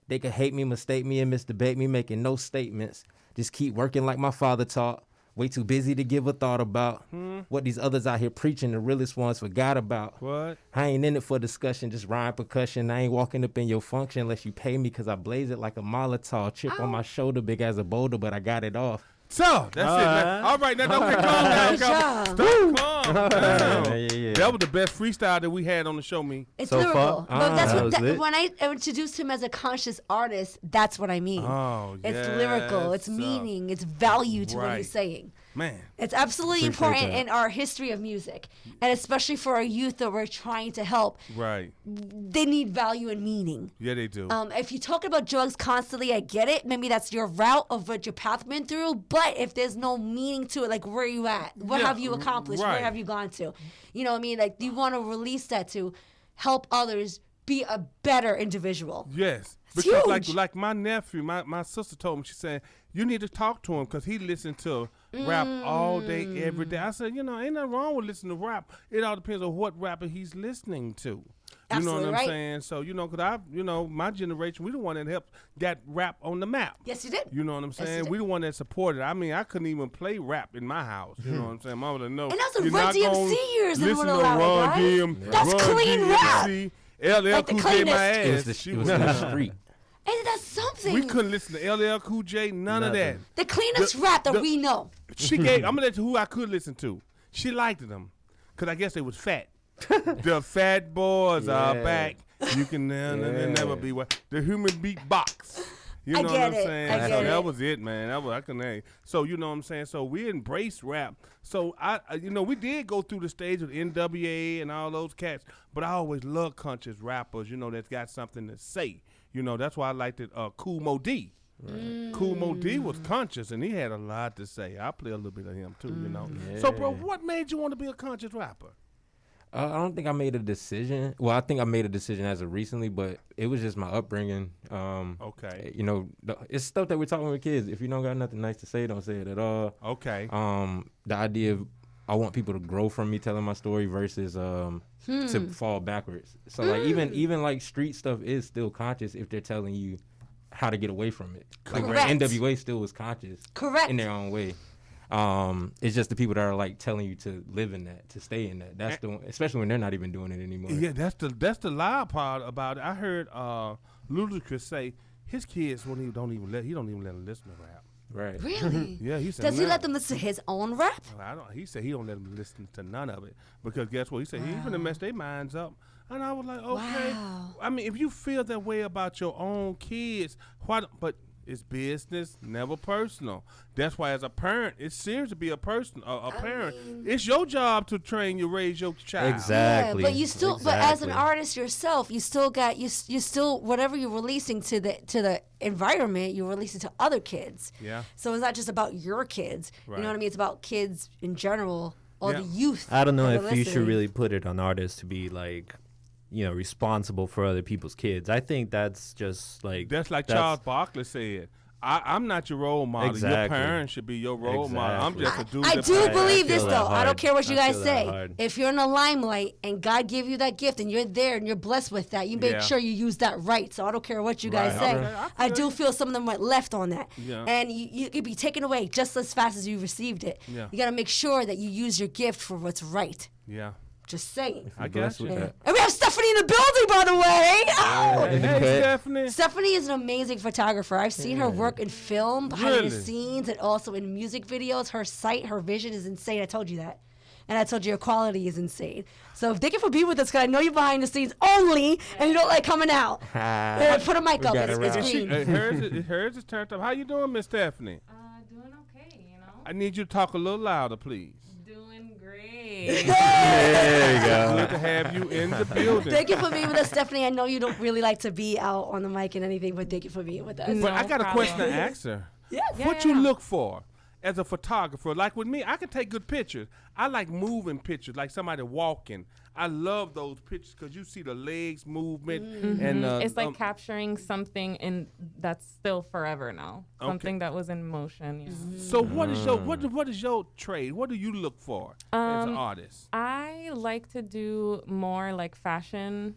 They could hate me, mistake me, and misdebate me, making no statements. Just keep working like my father taught. Way too busy to give a thought about what these others out here preaching, the realest ones forgot about. What? I ain't in it for discussion, just rhyme percussion. I ain't walking up in your function unless you pay me, because I blaze it like a Molotov. Chip on my shoulder, big as a boulder, but I got it off. So that's it. Man. All right, now don't get calm down. Good job. Stop, calm down. Yeah. That was the best freestyle that we had on the show, me. It's So lyrical. far? But that's that what was lit. when I introduced him as a conscious artist, that's what I mean. Oh, It's lyrical. It's yes. meaning. It's value to what Right. he's saying. Man. It's absolutely Appreciate important that. in our history of music, and especially for our youth that we're trying to help. Right. They need value and meaning. Yeah, they do. If you talk about drugs constantly, I get it. Maybe that's your route of what your path been through. But if there's no meaning to it, like where are you at? What Yeah, have you accomplished? right. Where have you gone to? You know what I mean? Like you want to release that to help others be a better individual. Yes. It's Because huge. like my nephew, my sister told me, she said, you need to talk to him because he listened to rap all day, every day. I said, ain't nothing wrong with listening to rap. It all depends on what rapper he's listening to. You know Absolutely what I'm right. saying? So, because my generation, we the one that helped got rap on the map. Yes, you did. You know what I'm Yes, you saying? did. We the one that supported it. I mean, I couldn't even play rap in my house. You know what I'm saying? Mama didn't know. And that's the You're Run not DMC gonna years that listen would to allow it, Run right? DM, That's Run clean DMC, LL Like the Cool J, my cleanest. It was ass. the, it was the street. Ain't that something? We couldn't listen to LL Cool J, none of that. the cleanest rap that we know. She gave. I'm gonna let you who I could listen to. She liked them, cause I guess they was fat. The fat boys are Yeah. back. You can never be what the human beatbox. You I know get what I'm it. saying? I So get that it. was it, man. I couldn't. So you know what I'm saying? So we embrace rap. So we did go through the stage of NWA and all those cats, but I always love conscious rappers. That's got something to say. That's why I liked it. Cool Mo D. Cool Mo D was conscious, and he had a lot to say. I play a little bit of him too. So, bro, what made you want to be a conscious rapper? I don't think I made a decision. Well, I think I made a decision as of recently, but it was just my upbringing. Okay. It's stuff that we're talking with kids. If you don't got nothing nice to say, don't say it at all. Okay. The idea of I want people to grow from me telling my story versus to fall backwards. So like even like street stuff is still conscious if they're telling you how to get away from it. Like where Correct. NWA still was conscious. Correct. In their own way. It's just the people that are like telling you to live in that, to stay in that. That's the one, especially when they're not even doing it anymore. Yeah, that's the lie part about it. I heard Ludacris say his kids don't even let them listen to rap. Right. Really? Yeah, he said. Does he "Nah." let them listen to his own rap? He said he don't let them listen to none of it because guess what? He said he's gonna mess their minds up. And I was like, okay. Wow. I mean, if you feel that way about your own kids, why? But It's business, never personal. That's why, as a parent, it's serious to be a person, a parent. It's your job to train you, raise your child. Exactly. Yeah, but you still, but as an artist yourself, you still got you still whatever you're releasing to the environment, you're releasing to other kids. Yeah. So it's not just about your kids. Right. You know what I mean? It's about kids in general, all Yeah. the youth. I don't know that if are you should listening. really put it on artists to be like, responsible for other people's kids. I think that's just like That's like Charles Barkley said. I'm not your role model. Exactly. Your parents should be your role model. I'm just a dude. I that do plays. believe this feel that though. I don't hard. care what you I guys feel that say. hard. If you're in the limelight and God gave you that gift and you're there and you're blessed with that, you make Yeah. sure you use that right. So I don't care what you guys Right, say. okay. I do feel some of them went left on that. Yeah. And you could be taken away just as fast as you received it. Yeah. You got to make sure that you use your gift for what's right. Yeah. Just saying. I Bless guess you. with Yeah. that. And we have Stephanie in the building, by the way. Oh! Hey, Stephanie. Stephanie is an amazing photographer. I've seen her work in film, behind Really? the scenes, and also in music videos. Her sight, her vision is insane. I told you that. And I told you your quality is insane. So thank you for being with us, because I know you're behind the scenes only, and you don't like coming out. Put a mic up. got it It's right. green. Hers is turned up. How you doing, Miss Stephanie? Doing okay, you know. I need you to talk a little louder, please. Doing great. There you go. Good to have you in the building. Thank you for being with us, Stephanie. I know you don't really like to be out on the mic and anything, but thank you for being with us. But I No got a question to problem. ask her. Yes. What you look for as a photographer? Like with me, I can take good pictures. I like moving pictures, like somebody walking. I love those pictures because you see the legs movement and It's like capturing something that's still forever now. Okay. Something that was in motion. Yeah. So what is your trade? What do you look for as an artist? I like to do more like fashion,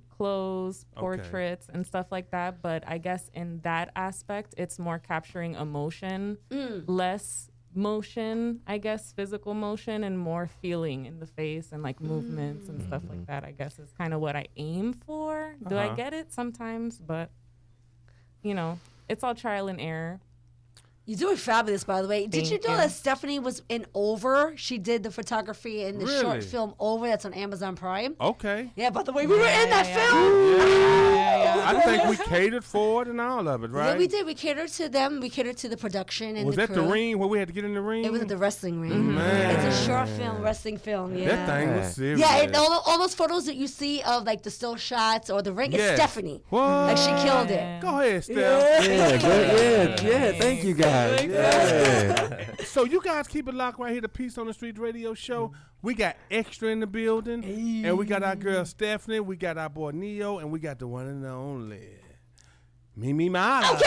clothes, portraits, and stuff like that. But I guess in that aspect, it's more capturing emotion, less motion, I guess, physical motion, and more feeling in the face and like movements and stuff like that. I guess is kind of what I aim for. Do I get it sometimes? But it's all trial and error. You're doing fabulous, by the way. Did you Thank know you. that Stephanie was in Over? She did the photography in the short Really? film Over. That's on Amazon Prime. Okay. Yeah, by the way, we were in that yeah. film. I think we catered for it and all of it, right? Yeah, we did. We catered to them. We catered to the production and Was the that crew. the ring where we had to get in the ring? It was at the wrestling ring. Man. It's a short film, wrestling film. Yeah. That thing was serious. Yeah, and all those photos that you see of like the still shots or the ring, Yes. it's Stephanie. What? Like she killed it. Go ahead, Steph. Yeah, good. Yeah. Thank you guys. Yeah. So you guys keep it locked right here, the Peace on the Street radio show. We got Extra in the building, and we got our girl Stephanie, we got our boy Neo, and we got the one and the only Mimi Mala.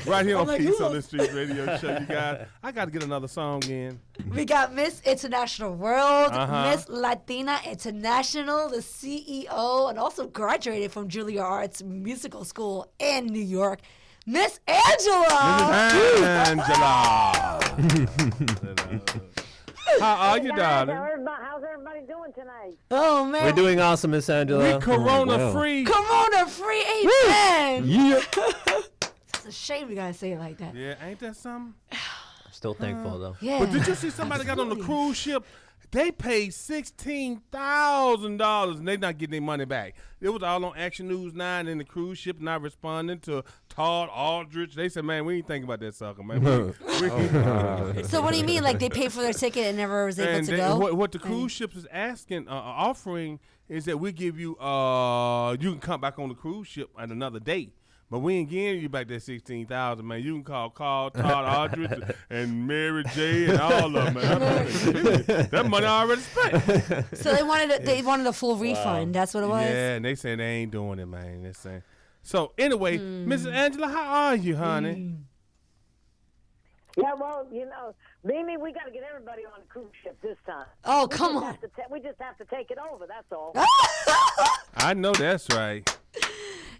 Right here on Peace on the Street radio show, you guys. I got to get another song in. We got Miss International World, Uh-huh. Miss Latina International, the CEO, and also graduated from Juilliard Arts Musical School in New York, Miss Angela. Angela. How are you, darling? How's everybody doing tonight? Oh man, We're doing awesome, Miss Angela. We corona wow. free. Corona free, amen. Yeah. It's a shame we gotta say it like that. Yeah, ain't that something? Still thankful though. Yeah. But did you see somebody got on the cruise ship? They paid $16,000 and they not getting their money back. It was all on Action News 9 and the cruise ship not responding to Todd Aldrich. They said, man, we ain't thinking about that sucker, man. So what do you mean? Like they paid for their ticket and never was able And to go? what the cruise ships is asking, offering is that we give you, you can come back on the cruise ship at another date. But we ain't getting you back that $16,000, man. You can call Todd Aldrich and Mary J and all of them, man. That money already spent. So they wanted a full refund. That's what it was. Yeah, and they saying they ain't doing it, man. They saying. So anyway, Mrs. Angela, how are you, honey? Yeah, well, Mimi, we got to get everybody on a cruise ship this time. Oh, come on. We just have to take it over, that's all. I know that's right.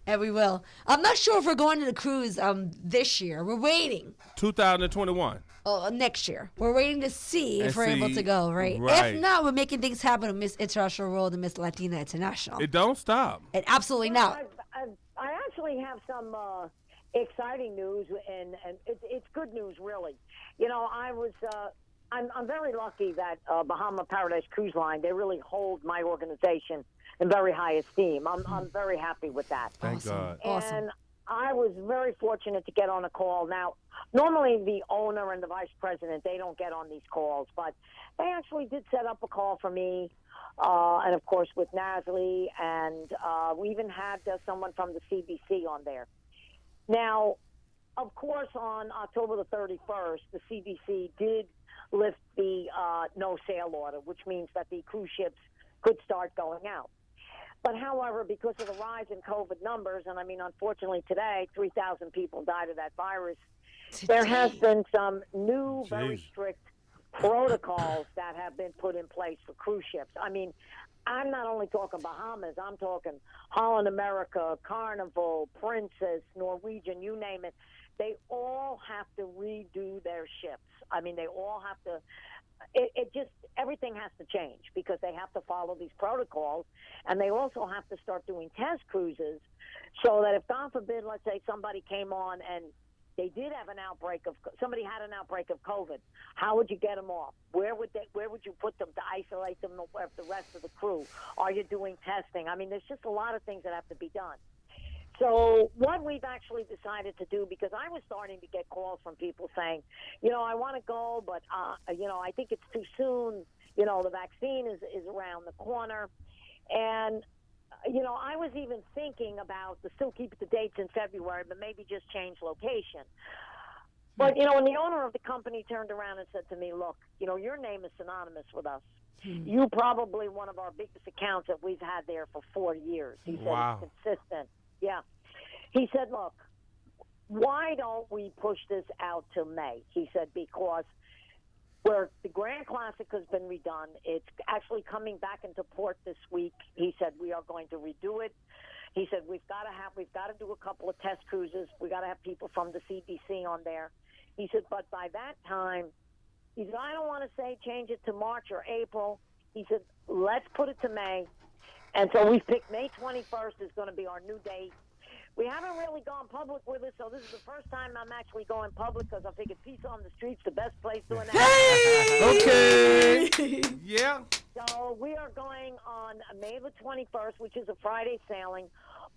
And we will. I'm not sure if we're going to the cruise this year. We're waiting. 2021. Oh, next year. We're waiting to see if And we're able see, to go, right? right. If not, we're making things happen with Miss International World and Miss Latina International. It don't stop. And absolutely not. I actually have some exciting news, and it's good news, really. I'm very lucky that Bahama Paradise Cruise Line, they really hold my organization in very high esteem. I'm very happy with that. Thank God. Awesome. And I was very fortunate to get on a call. Now, normally the owner and the vice president, they don't get on these calls, but they actually did set up a call for me, and of course with Nasli, and we even had someone from the CBC on there. Now, of course, on October the 31st, the CBC did lift the no sail order, which means that the cruise ships could start going out. But however, because of the rise in COVID numbers, and I mean, unfortunately today, 3,000 people died of that virus, there has been some new, very strict protocols that have been put in place for cruise ships. I mean, I'm not only talking Bahamas, I'm talking Holland America, Carnival, Princess, Norwegian, you name it. They all have to redo their ships. I mean, they all have to, it just, everything has to change because they have to follow these protocols, and they also have to start doing test cruises so that if, God forbid, let's say somebody came on and they did have an outbreak of, somebody had an outbreak of COVID, how would you get them off? Where would you put them to isolate them with the rest of the crew? Are you doing testing? I mean, there's just a lot of things that have to be done. So what we've actually decided to do, because I was starting to get calls from people saying, I want to go, but, I think it's too soon. The vaccine is around the corner. And, I was even thinking about still keep the dates in February, but maybe just change location. But, when the owner of the company turned around and said to me, look, your name is synonymous with us. You probably one of our biggest accounts that we've had there for 4 years. He said it's consistent. Yeah. He said, look, why don't we push this out to May? He said, because where the Grand Classic has been redone, it's actually coming back into port this week. He said, we are going to redo it. He said, we've got to do a couple of test cruises. We got to have people from the CDC on there. He said, but by that time, he said, I don't want to say change it to March or April. He said, let's put it to May. And so we picked May 21st is going to be our new date. We haven't really gone public with it, so this is the first time I'm actually going public because I figured peace on the street's the best place to announce. Okay. Yeah. So we are going on May the 21st, which is a Friday sailing,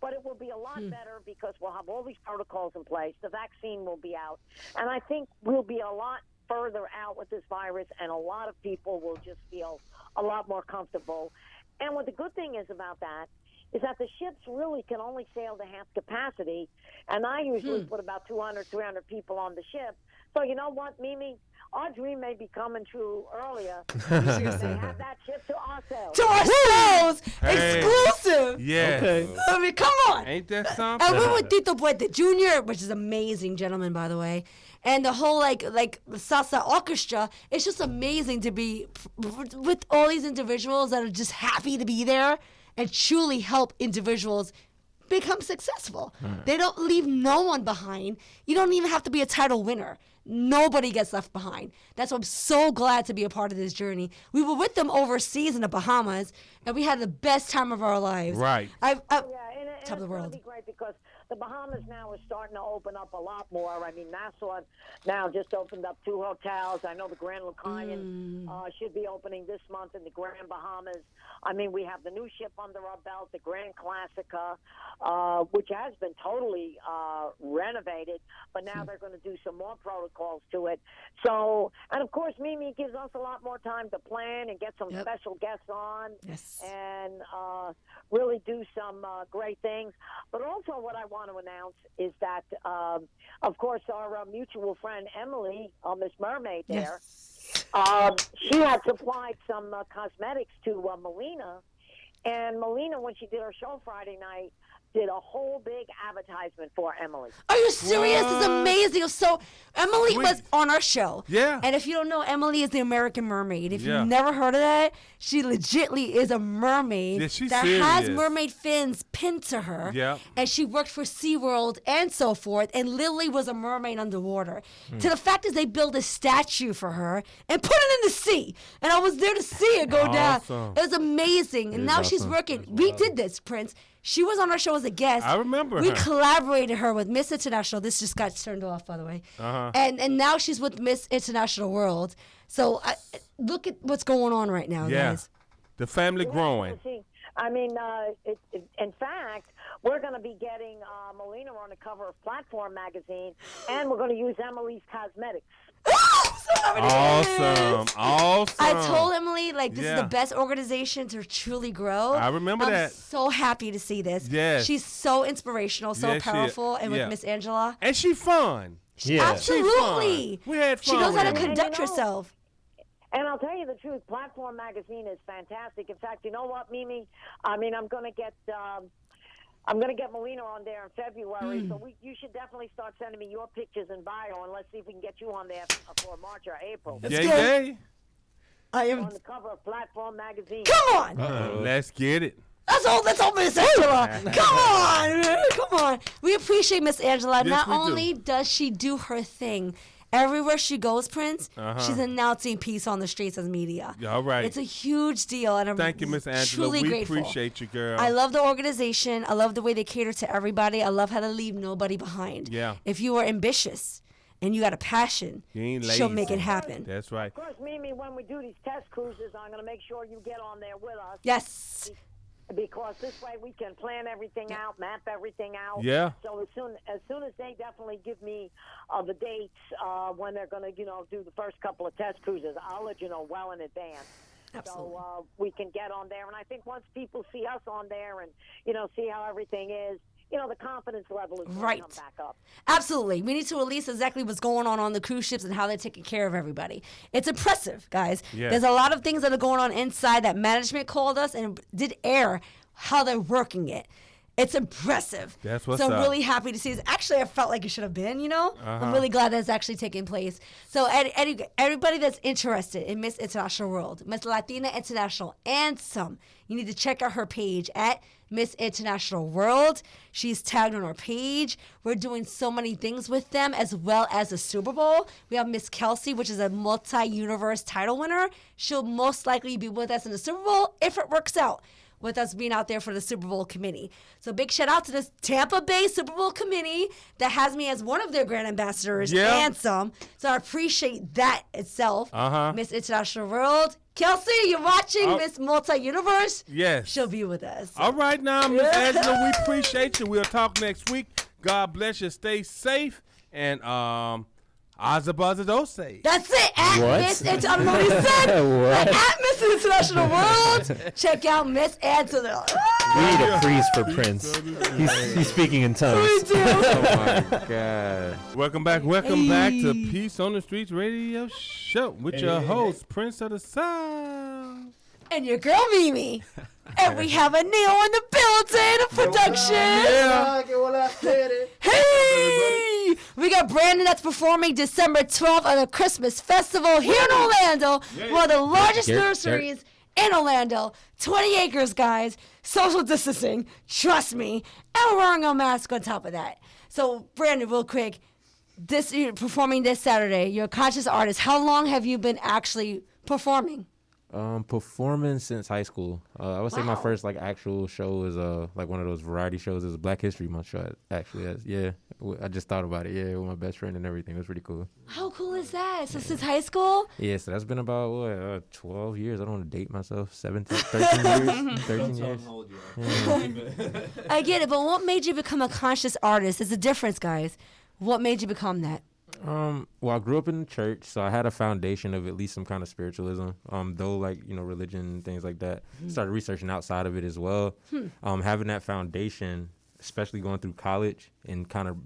but it will be a lot better because we'll have all these protocols in place. The vaccine will be out, and I think we'll be a lot further out with this virus, and a lot of people will just feel a lot more comfortable. And what the good thing is about that is that the ships really can only sail to half capacity, and I usually put about 200, 300 people on the ship. So you know what, Mimi? Our dream may be coming true earlier. They have that ship to ourselves. To ourselves! Hey. Exclusive! Yeah. Okay. I mean, come on! Ain't that something? And we're with Tito Puente Jr., which is amazing gentleman, by the way. And the whole, like salsa orchestra, it's just amazing to be with all these individuals that are just happy to be there and truly help individuals become successful. They don't leave no one behind. You don't even have to be a title winner. Nobody gets left behind. That's why I'm so glad to be a part of this journey. We were with them overseas in the Bahamas, and we had the best time of our lives. Right. Yeah, and top of the it's world. going to be great because the Bahamas now is starting to open up a lot more. I mean, Nassau now just opened up 2 hotels. I know the Grand Lucayan should be opening this month in the Grand Bahamas. I mean, we have the new ship under our belt, the Grand Classica, which has been totally renovated, but now they're going to do some more protocols to it. So, and of course, Mimi gives us a lot more time to plan and get some special guests on and really do some great things. But also what I want to announce is that, of course, our mutual friend Emily, Miss Mermaid there, she had supplied some cosmetics to Melina. And Melina, when she did her show Friday night, did a whole big advertisement for Emily. Are you serious? It's amazing. So Emily was on our show. Yeah. And if you don't know, Emily is the American mermaid. If you've never heard of that, she legitly is a mermaid that has mermaid fins pinned to her. Yeah. And she worked for SeaWorld and so forth, and literally was a mermaid underwater. To the fact is they built a statue for her and put it in the sea. And I was there to see it go down. It was amazing. And now she's working. We did this, Prince. She was on our show as a guest. I remember We her. collaborated her with Miss International. This just got turned off, by the way. And now she's with Miss International World. So look at what's going on right now, guys. The family growing. I mean, in fact, we're going to be getting Melina on the cover of Platform magazine, and we're going to use Emily's cosmetics. Awesome. I told Emily, like, this is the best organization to truly grow. I remember that. I'm so happy to see this. Yes. She's so inspirational, so powerful, and with Miss Angela. And she fun. Absolutely. We had fun. She knows how to with her. conduct herself. And I'll tell you the truth, Platform magazine is fantastic. In fact, you know what, Mimi? I mean, I'm going to get Melina on there in February, so you should definitely start sending me your pictures and bio, and let's see if we can get you on there for March or April. Yay. I am on the cover of Platform magazine. Come on. Let's get it. That's all Miss Angela. Come on. We appreciate Miss Angela. Yes, Not we do. only does she do her thing, everywhere she goes, Prince, she's announcing peace on the streets as media. All right. It's a huge deal, and I'm Thank you, Miss Angela. truly We grateful. appreciate you, girl. I love the organization. I love the way they cater to everybody. I love how they leave nobody behind. Yeah. If you are ambitious and you got a passion, You ain't she'll lazy. make it happen. That's right. Of course, Mimi, when we do these test cruises, I'm going to make sure you get on there with us. Yes. Because this way we can plan everything out, map everything out. Yeah. So as soon as they definitely give me the dates when they're going to, do the first couple of test cruises, I'll let you know well in advance. Absolutely. So we can get on there. And I think once people see us on there and, see how everything is, the confidence level is going to come back up. Absolutely. We need to release exactly what's going on the cruise ships and how they're taking care of everybody. It's impressive, guys. Yeah. There's a lot of things that are going on inside that management called us and did air how they're working it. It's impressive. That's what's so I'm up. really happy to see this. Actually, I felt like it should have been, I'm really glad that it's actually taking place. So everybody that's interested in Miss International World, Miss Latina International, and some, you need to check out her page at Miss International World. She's tagged on our page. We're doing so many things with them, as well as the Super Bowl. We have Miss Kelsey, which is a multi-universe title winner. She'll most likely be with us in the Super Bowl if it works out, with us being out there for the Super Bowl committee. So big shout out to this Tampa Bay Super Bowl committee that has me as one of their grand ambassadors and some. So I appreciate that itself. Miss International World. Kelsey, you're watching Miss Multi-Universe? Yes. She'll be with us. All right now, Miss Angela, we appreciate you. We'll talk next week. God bless you. Stay safe. And Azabazadose. That's it. At What? Miss I don't know what he said. What? At Miss International World. Check out Miss Angela. We need a freeze for Prince. He's speaking in tongues. We do. Oh my God. Welcome back to Peace on the Streets radio show with your host, Prince of the South. And your girl Mimi. And we have a Neo in the building, a production. Hey! We got Brandon that's performing December 12th at the Christmas Festival here in Orlando. One of the largest nurseries in Orlando. 20 acres, guys. Social distancing. Trust me. And we're wearing a mask on top of that. So, Brandon, real quick. You're performing this Saturday. You're a conscious artist. How long have you been actually performing? Performing since high school. I would say my first actual show is one of those variety shows. It was a Black History Month show. Actually, I just thought about it. Yeah, with my best friend and everything. It was pretty cool. How cool is that? So since high school? Yeah, so that's been about 12 years. I don't want to date myself. 13 years. 13 years. I get it, but what made you become a conscious artist? There's a difference, guys. What made you become that? Well, I grew up in the church, so I had a foundation of at least some kind of spiritualism. Though religion and things like that. Started researching outside of it as well. Having that foundation, especially going through college and kind of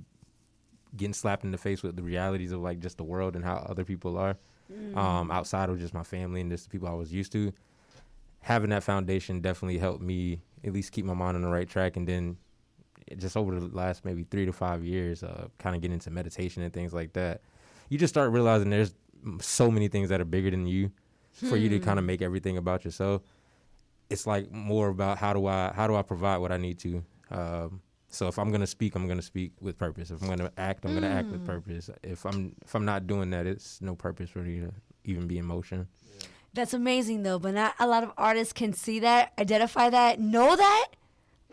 getting slapped in the face with the realities of just the world and how other people are, outside of just my family and just the people I was used to. Having that foundation definitely helped me at least keep my mind on the right track, and then just over the last maybe 3 to 5 years, kind of getting into meditation and things like that, you just start realizing there's so many things that are bigger than you for you to kind of make everything about yourself. It's more about how do I provide what I need to. So if I'm gonna speak, I'm gonna speak with purpose. If I'm gonna act, I'm gonna act with purpose. If I'm not doing that, it's no purpose for me to even be in motion. That's amazing, though. But not a lot of artists can see that, identify that, know that.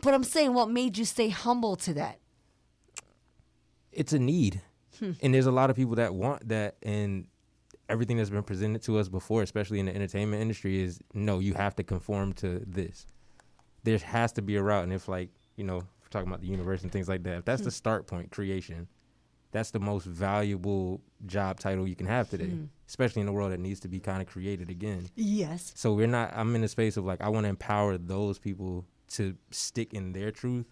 But I'm saying, what made you stay humble to that? It's a need. And there's a lot of people that want that, and everything that's been presented to us before, especially in the entertainment industry, is no, you have to conform to this. There has to be a route. And if we're talking about the universe and things like that, if that's the start point, creation, that's the most valuable job title you can have today, especially in a world that needs to be kind of created again. Yes. So I'm in the space of like, I want to empower those people to stick in their truth.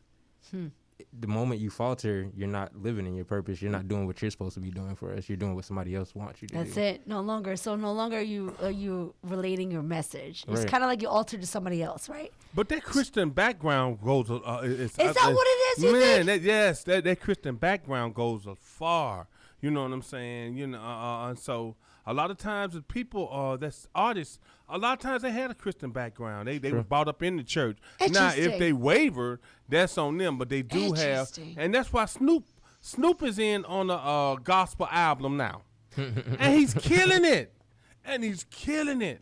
The moment you falter, you're not living in your purpose. You're not doing what you're supposed to be doing for us. You're doing what somebody else wants you to do. That's it. No longer are you relating your message. It's Right. kind of like you alter to somebody else, right? But that Christian background goes. Is that what it is, you Man, think? that Christian background goes far. You know what I'm saying? You know, and so a lot of times the people that's artists. A lot of times they had a Christian background. They were brought up in the church. Now, if they waver, that's on them. But they do have, and that's why Snoop is in on a gospel album now, and he's killing it.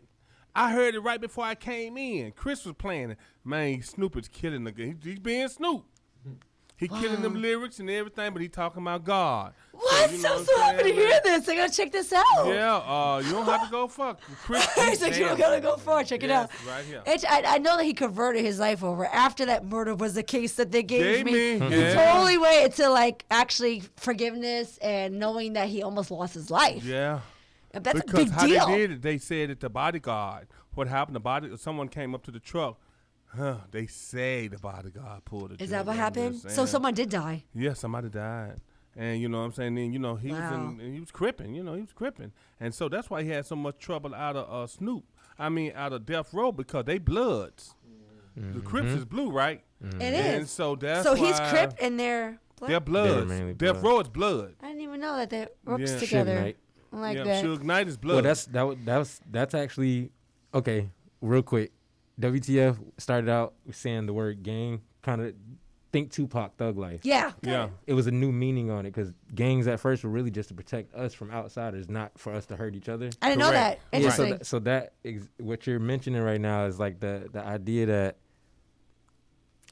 I heard it right before I came in. Chris was playing it. Man, Snoop is killing the game. He's being Snoop. He killing them lyrics and everything, but he talking about God. What? So, you know I'm so happy to hear this. I gotta check this out. Yeah, you don't have to go fuck. Chris, He's like, you don't gotta go far. Check it out. Right here. I know that he converted his life over after that murder was the case that they gave me. He yeah. totally waited to like actually forgiveness and knowing that he almost lost his life. Yeah. That's because a big how deal. they did it, they said that the bodyguard, what happened, someone came up to the truck. They say the bodyguard pulled the trigger. Is that what I'm happened? just So saying. someone did die. Yeah, somebody died. And you know what I'm saying? Then, you know, he was cripping, he was cripping. And so that's why he had so much trouble out of out of Death Row, because they bloods. The Crips is blue, right? It And is. so that's So why he's Crip and they're blood? they're bloods. mainly Death blood. Row is blood. I didn't even know that they works Yeah. together. Suge Knight. Like Yeah, that. Suge Knight is blood. Well, that's actually okay. Real quick, WTF started out saying the word gang. Kind of think Tupac, Thug Life. Yeah. yeah. It was a new meaning on it because gangs at first were really just to protect us from outsiders, not for us to hurt each other. I didn't know that. Correct. Interesting. So what you're mentioning right now is like the idea that.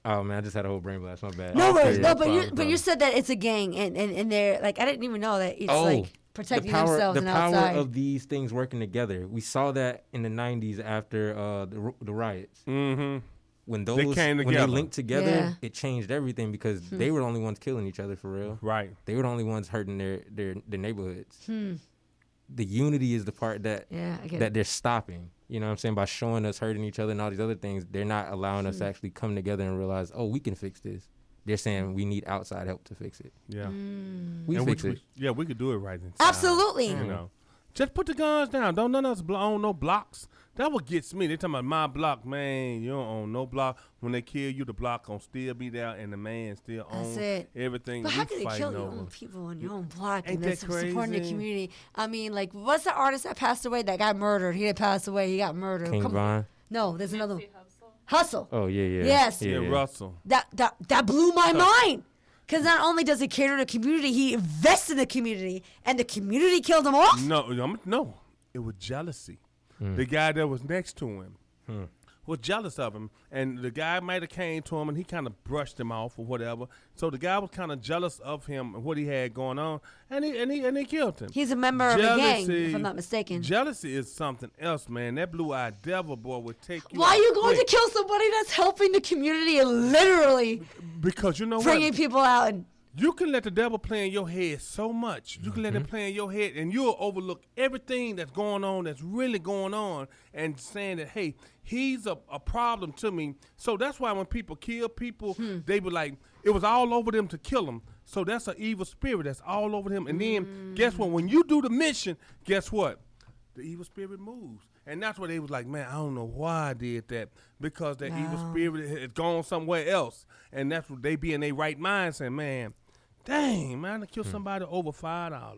Oh man, I just had a whole brain blast. My bad. No Okay, worries. yeah, No, fine. you said that it's a gang and they're like I didn't even know that it's like protecting themselves the and power outside. of these things working together. We saw that in the 90s after the riots. Mm-hmm. When They came when together. they linked together, Yeah. it changed everything because they were the only ones killing each other for real. Right. They were the only ones hurting their neighborhoods. The unity is the part that Yeah, I get that it. they're stopping. You know what I'm saying? By showing us hurting each other and all these other things, they're not allowing us to actually come together and realize, oh, we can fix this. They're saying we need outside help to fix it. Yeah. We And fix it. we could do it right inside. Absolutely. You know, just put the guns down. Don't none of us own no blocks. That what gets me. They talking about my block, man. You don't own no block. When they kill you, the block gonna still be there, and the man still That's owns it. everything. But we how can they fighting kill your over. own people on your own block Ain't and that that's supporting the crazy? community? I mean, like, what's the artist that passed away that got murdered? He didn't pass away. He got murdered. King Come- Von. No, there's another one. Hustle. Oh yeah. Yes. Yeah, Russell. That blew my mind. Because not only does he cater to the community, he invests in the community, and the community killed him off. No, it was jealousy. The guy that was next to him was jealous of him, and the guy might have came to him and he kind of brushed him off or whatever. So the guy was kind of jealous of him and what he had going on, and he killed him. He's a member of a gang, if I'm not mistaken. Jealousy is something else, man. That blue-eyed devil boy would take you. Why are out you going quick. to kill somebody that's helping the community and literally Because you know bringing what? people out? And You can let the devil play in your head so much. You can let him play in your head, and you'll overlook everything that's going on, that's really going on, and saying that, hey, he's a problem to me. So that's why when people kill people, they be like, it was all over them to kill them. So that's an evil spirit that's all over them. And then guess what? When you do the mission, guess what? The evil spirit moves. And that's why they was like, man, I don't know why I did that. Because that evil spirit had gone somewhere else. And that's what they be in their right mind saying, man, dang, man, I killed somebody over $5.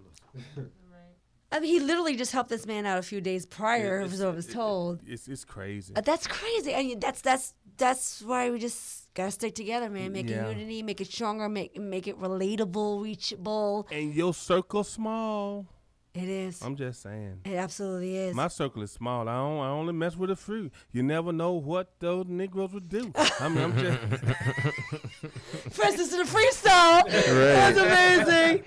I mean, he literally just helped this man out a few days prior, so I was told. It's crazy. That's crazy. I mean, that's why we just gotta stick together, man. Make it unity, make it stronger, make it relatable, reachable. And your circle small. It is. I'm just saying. It absolutely is. My circle is small. I only mess with a few. You never know what those Negroes would do. I'm just. First, this is a freestyle. That's amazing.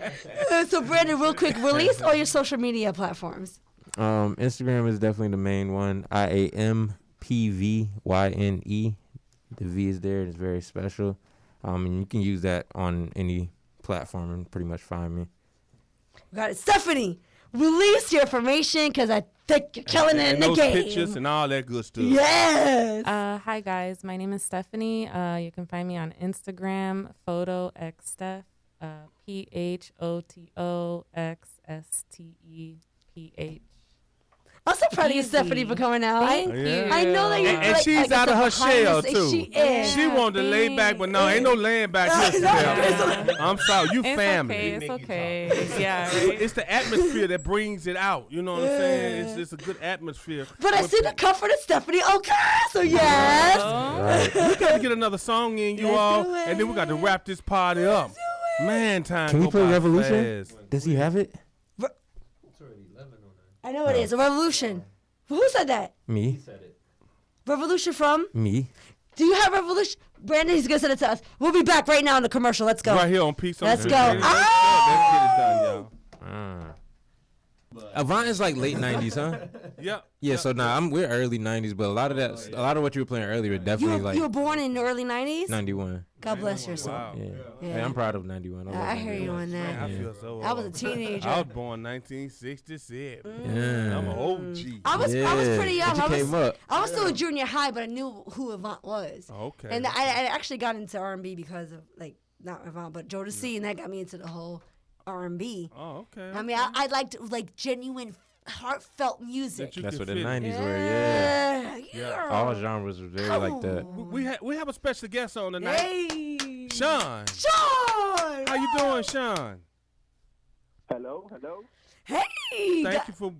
So, Brandon, real quick, release all your social media platforms. Instagram is definitely the main one. IAMPVYNE. The V is there. It's very special. And you can use that on any platform and pretty much find me. We got it. Stephanie, release your information because I think you're killing it in the those game. pictures and all that good stuff. Yes. Hi guys, my name is Stephanie. You can find me on Instagram, photoxsteph, PHOTOXSTEPH. I'm so proud of you, Easy. Stephanie, for coming out. Thank you. I know that you And she's out of her shell too. She is. She wanted to lay back, but no, ain't no laying back here. Steph. I'm sorry, you It's family. okay. It's okay. Yeah, right? It's the atmosphere that brings it out. You know what I'm saying? It's a good atmosphere. But I see the comfort of Stephanie. Okay, so yes. We got to get another song in, you Let's all, do it. and then we got to wrap this party up. Man, time Can we go play by Revolution? fast. Does he have it? I know it is. A revolution. Who said that? Me. Revolution from? Me. Do you have revolution? Brandon, he's going to send it to us. We'll be back right now in the commercial. Let's go. Right here on Peace on Let's the go. Street. Let's get it done, y'all. Avant is like late 90s, huh? Yep. Yeah, so we're early 90s, but a lot of what you were playing earlier You definitely were, you were like born in the early 90s? 91. God bless your soul. Wow. Yeah. Yeah. Hey, I'm proud of 91. I hear you on Man, I that. feel so old. I was a teenager. I was born 1967. Yeah. I'm an OG. I was pretty young. But you came up. I was still a junior high, but I knew who Avant was. Okay. And I actually got into R&B because of not Avant, but Jodeci, and that got me into the whole R&B. Oh, okay. I mean, I liked genuine, heartfelt music. That you That's can what the fit. 90s were, yeah. Yeah. All genres were very like that. We have a special guest on tonight. Hey. Sean. Sean. How you doing, Sean? Hello. Hey. Thank you for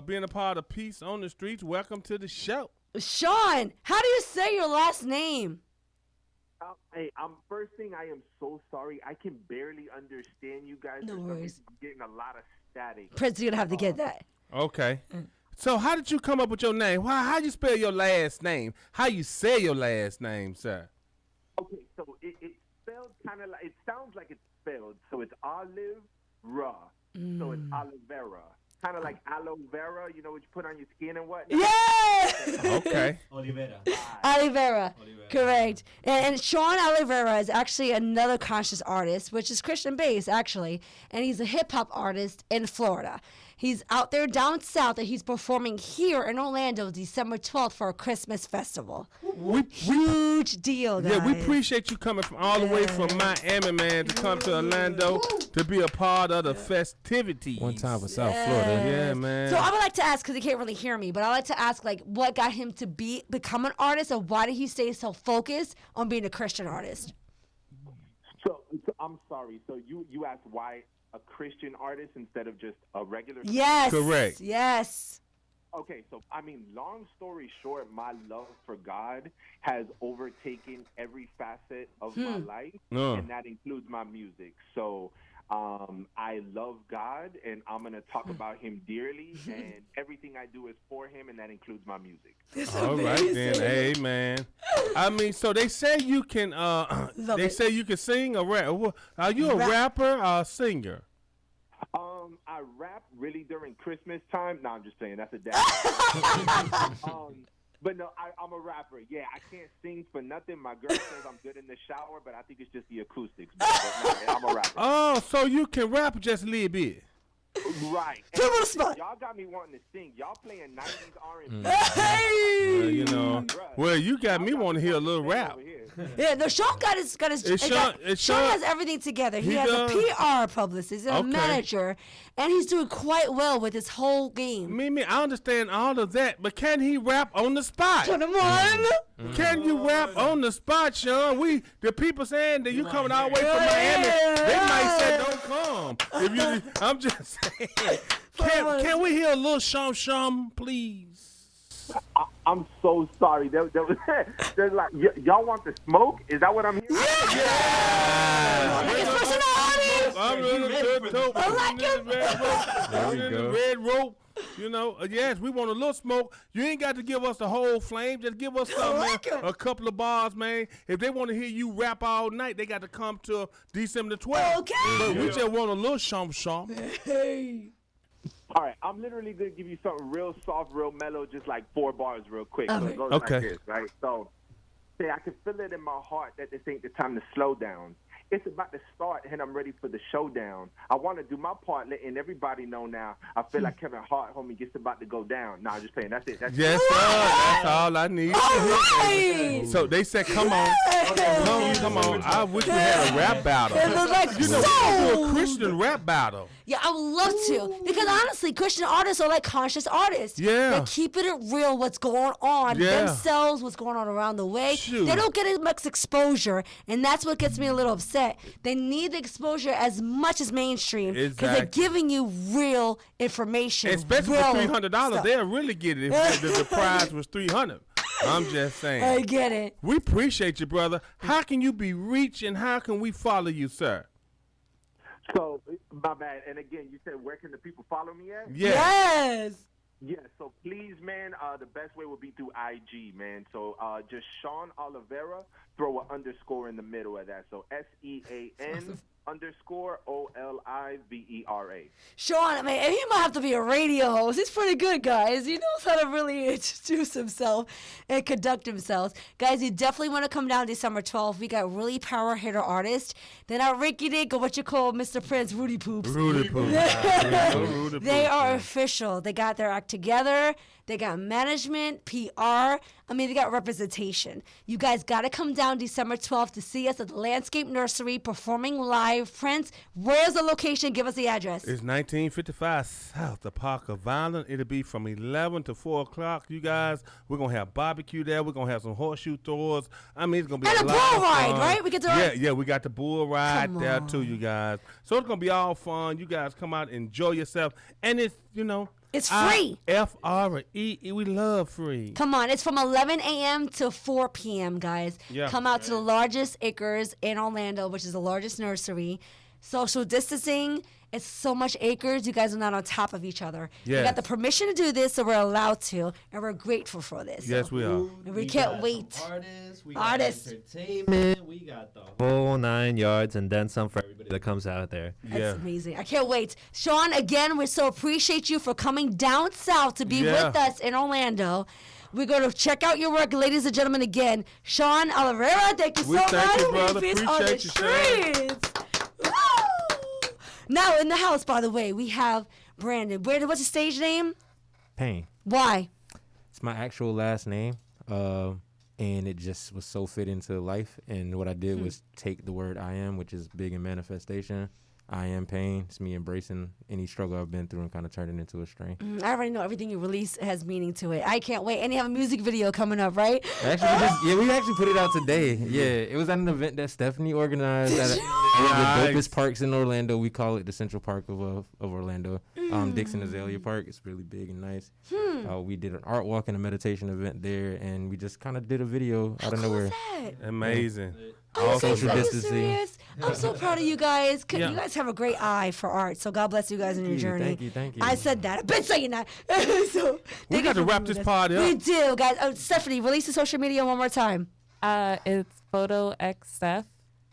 being a part of Peace on the Streets. Welcome to the show. Sean, how do you say your last name? Hey, first thing, I am so sorry. I can barely understand you guys. No For some worries. reason, I'm getting a lot of static. Prince, you're going to have to get that. Okay. So how did you come up with your name? How you spell your last name? How you say your last name, sir? Okay, so it's spelled kind of like, it sounds like it's spelled. So it's Olivera. So it's Olivera. Kind of like aloe vera, you know, what you put on your skin and whatnot. Yeah. Okay. Olivera. Correct. And Sean Olivera is actually another conscious artist, which is Christian based, actually. And he's a hip hop artist in Florida. He's out there down south, and he's performing here in Orlando December 12th for a Christmas festival. Huge deal, guys. Yeah, we appreciate you coming from all the way from Miami, man, to come to Orlando to be a part of the festivities. One time for South Florida. Yeah, man. So I would like to ask, because he can't really hear me, but I like to ask, what got him to become an artist, and why did he stay so focused on being a Christian artist? So I'm sorry. So you asked why a Christian artist instead of just a regular? Yes. Correct. Yes. Okay, so I mean, long story short, my love for God has overtaken every facet of my life, and that includes my music. So I love God, and I'm going to talk about him dearly, and everything I do is for him, and that includes my music. All right then, hey man. I mean, so they say you can. Say you can sing or rap. Are you a rapper or a singer? I rap really during Christmas time. No, I'm just saying that's a dad. But no, I'm a rapper. Yeah, I can't sing for nothing. My girl says I'm good in the shower, but I think it's just the acoustics. But no, I'm a rapper. Oh, so you can rap just a little bit. Right. Put him on the spot. Y'all got me wanting to sing. Y'all playing 90s R&B. Well, you know. Well, you got me wanting to hear a little rap. Yeah, no, Sean got his. Sean has everything together. He has does? a PR publicist, he's a Okay. manager, and he's doing quite well with his whole game. I understand all of that, but can he rap on the spot? Come on. Can you rap on the spot, Sean? The people saying that you coming all the way from Miami, they might say don't come. I'm just saying. Can we hear a little shum, please? I'm so sorry. There's like, y'all want the smoke? Is that what I'm hearing? His personality. I'm in the red rope. You know, yes, we want a little smoke. You ain't got to give us the whole flame. Just give us a couple of bars, man. If they want to hear you rap all night, they got to come to December 12th. Okay. But we just want a little shum. Hey. All right, I'm literally going to give you something real soft, real mellow, just like 4 bars real quick. So it goes Okay. like this, right? So, say I can feel it in my heart that this ain't the time to slow down. It's about to start, and I'm ready for the showdown. I want to do my part, letting everybody know now. I feel like Kevin Hart, homie, gets about to go down. Nah, just saying. That's it. Yes, sir. That's all I need. All right. So they said, come on. Come on. I wish we had a rap battle. It looked like You know, we can do a Christian rap battle. Yeah, I would love to. Because honestly, Christian artists are like conscious artists. Yeah. They're keeping it real, what's going on Yeah. themselves, what's going on around the way. Shoot. They don't get as much exposure, and that's what gets me a little upset. They need the exposure as much as mainstream because they're Exactly. giving you real information. Especially real for $300, stuff. they'll really get it if the prize was $300. I'm just saying. I get it. We appreciate you, brother. How can you be reached and how can we follow you, sir? So, my bad. And again, you said, where can the people follow me at? Yeah. Yes. Yeah, so please, man, the best way would be through IG, man. So just Sean Olivera, throw an underscore in the middle of that. So SEAN underscore OLIVERA. Sean, I mean, he might have to be a radio host. He's pretty good, guys. He knows how to really introduce himself and conduct himself. Guys, you definitely want to come down December 12th. We got really power hitter artists. They're not Ricky Dick or what you call Mr. Prince, Rudy Poops. Rudy Poops. They are official. They got their act together. They got management, PR. I mean, they got representation. You guys got to come down December 12th to see us at the Landscape Nursery performing live. Prince, where's the location? Give us the address. It's 1955 South, the Park of Violence. It'll be from 11 to 4 o'clock, you guys. We're going to have barbecue there. We're going to have some horseshoe throwers. I mean, it's going to be And a a lot bull of ride, fun. right? We get to Yeah, we got the bull ride Come there, on. too, you guys. So it's going to be all fun. You guys come out, enjoy yourself. And it's, It's free. FRE. We love free. Come on, it's from 11 a.m. to 4 p.m., guys. Yeah. Come out to the largest acres in Orlando, which is the largest nursery. Social distancing. It's so much acres. You guys are not on top of each other. We Yes. got the permission to do this, so we're allowed to, and we're grateful for this. Yes, we are. And we can't got wait. some artists, we Artists. got entertainment, we got the whole 9 yards, and then some for everybody that comes out there. That's Yeah. amazing. I can't wait. Sean, again, we so appreciate you for coming down south to be Yeah. with us in Orlando. We're going to check out your work, ladies and gentlemen, again. Sean Olivera, thank you We so thank much. you, brother. Peace on the Appreciate you, Sean. streets. Woo! Now, in the house, by the way, we have Brandon. Brandon, what's your stage name? Pain. Why? It's my actual last name, and it just was so fit into life. And what I did was take the word I am, which is big in manifestation. I am pain. It's me embracing any struggle I've been through and kind of turning it into a strength. I already know everything you release has meaning to it. I can't wait. And you have a music video coming up, right? Actually, we actually put it out today. Yeah, it was at an event that Stephanie organized at one of the dopest parks in Orlando. We call it the Central Park of Orlando. Dixon Azalea Park. It's really big and nice. We did an art walk and a meditation event there, and we just kind of did a video out of nowhere. Amazing. All social distancing. Serious? I'm so proud of you guys. You guys have a great eye for art. So God bless you guys in your journey. Thank you. I said that. I've been saying that. So We thank got you to for wrap being this with us. party We up. do, guys. Stephanie, release the social media one more time. It's PhotoXSteph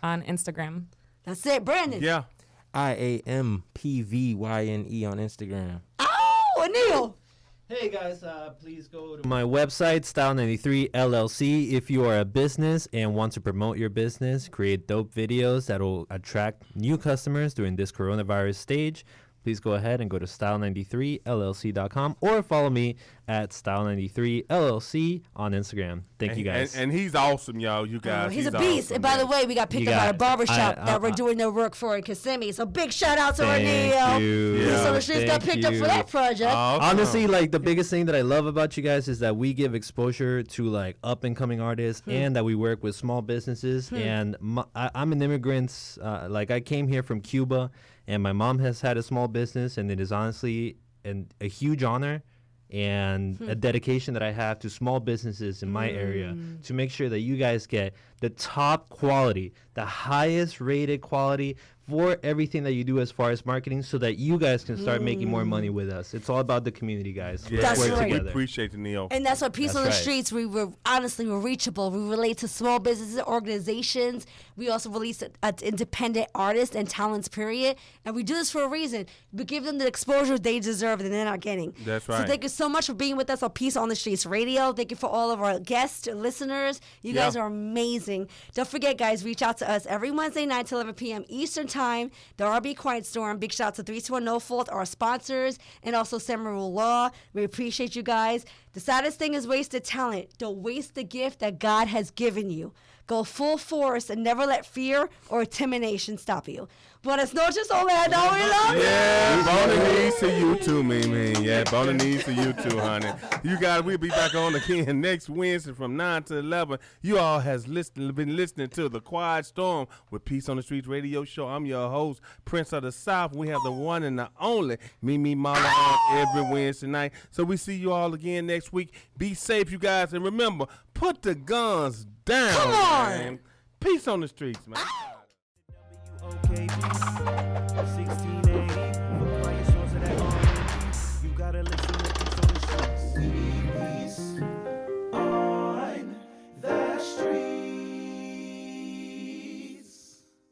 on Instagram. That's it, Brandon. Yeah. IAMPVYNE on Instagram. Oh, Neil. Hey guys, please go to my website, Style93 LLC. If you are a business and want to promote your business, create dope videos that will attract new customers during this coronavirus stage, please go ahead and go to style93llc.com or follow me at style93llc on Instagram. Thank you guys. And he's awesome, y'all. You guys. He's a beast. Awesome, and by the man. way, we got picked You up by a got- barbershop I- that we're doing their work for in Kissimmee. So big shout out to our Thank Neil. you. He's on the streets got Thank picked up for you. that project. Awesome. Honestly, like the biggest thing that I love about you guys is that we give exposure to like up and coming artists and that we work with small businesses. And I'm an immigrant. Like I came here from Cuba and my mom has had a small business, and it is honestly a huge honor and a dedication that I have to small businesses in my area to make sure that you guys get the top quality, the highest rated quality for everything that you do as far as marketing so that you guys can start making more money with us. It's all about the community, guys. Yeah. That's Let's work right. We together. appreciate the Neo. And that's what Peace That's on the right. Streets. We're honestly, we're reachable. We relate to small businesses, organizations. We also release independent artists and talents, period. And we do this for a reason. We give them the exposure they deserve and they're not getting. That's So right. thank you so much for being with us on Peace on the Streets Radio. Thank you for all of our guests, listeners. You guys are amazing. Don't forget, guys, reach out to us every Wednesday night till 11 p.m. Eastern Time. The RB Quiet Storm. Big shout out to 321 No Fault, our sponsors, and also Samuel Law. We appreciate you guys. The saddest thing is wasted talent. Don't waste the gift that God has given you. Go full force and never let fear or intimidation stop you. Buenas noches, Orlando. We love you. Yeah, bona knees to you too, me. Yeah, bona knees to you too, honey. You guys, we'll be back on again next Wednesday from 9 to 11. You all been listening to The Quiet Storm with Peace on the Streets radio show. I'm your host, Prince of the South. We have the one and the only Mimi Mala on every Wednesday night. So we see you all again next week. Be safe, you guys. And remember, put the guns down. Come on. Man. Peace on the streets, man.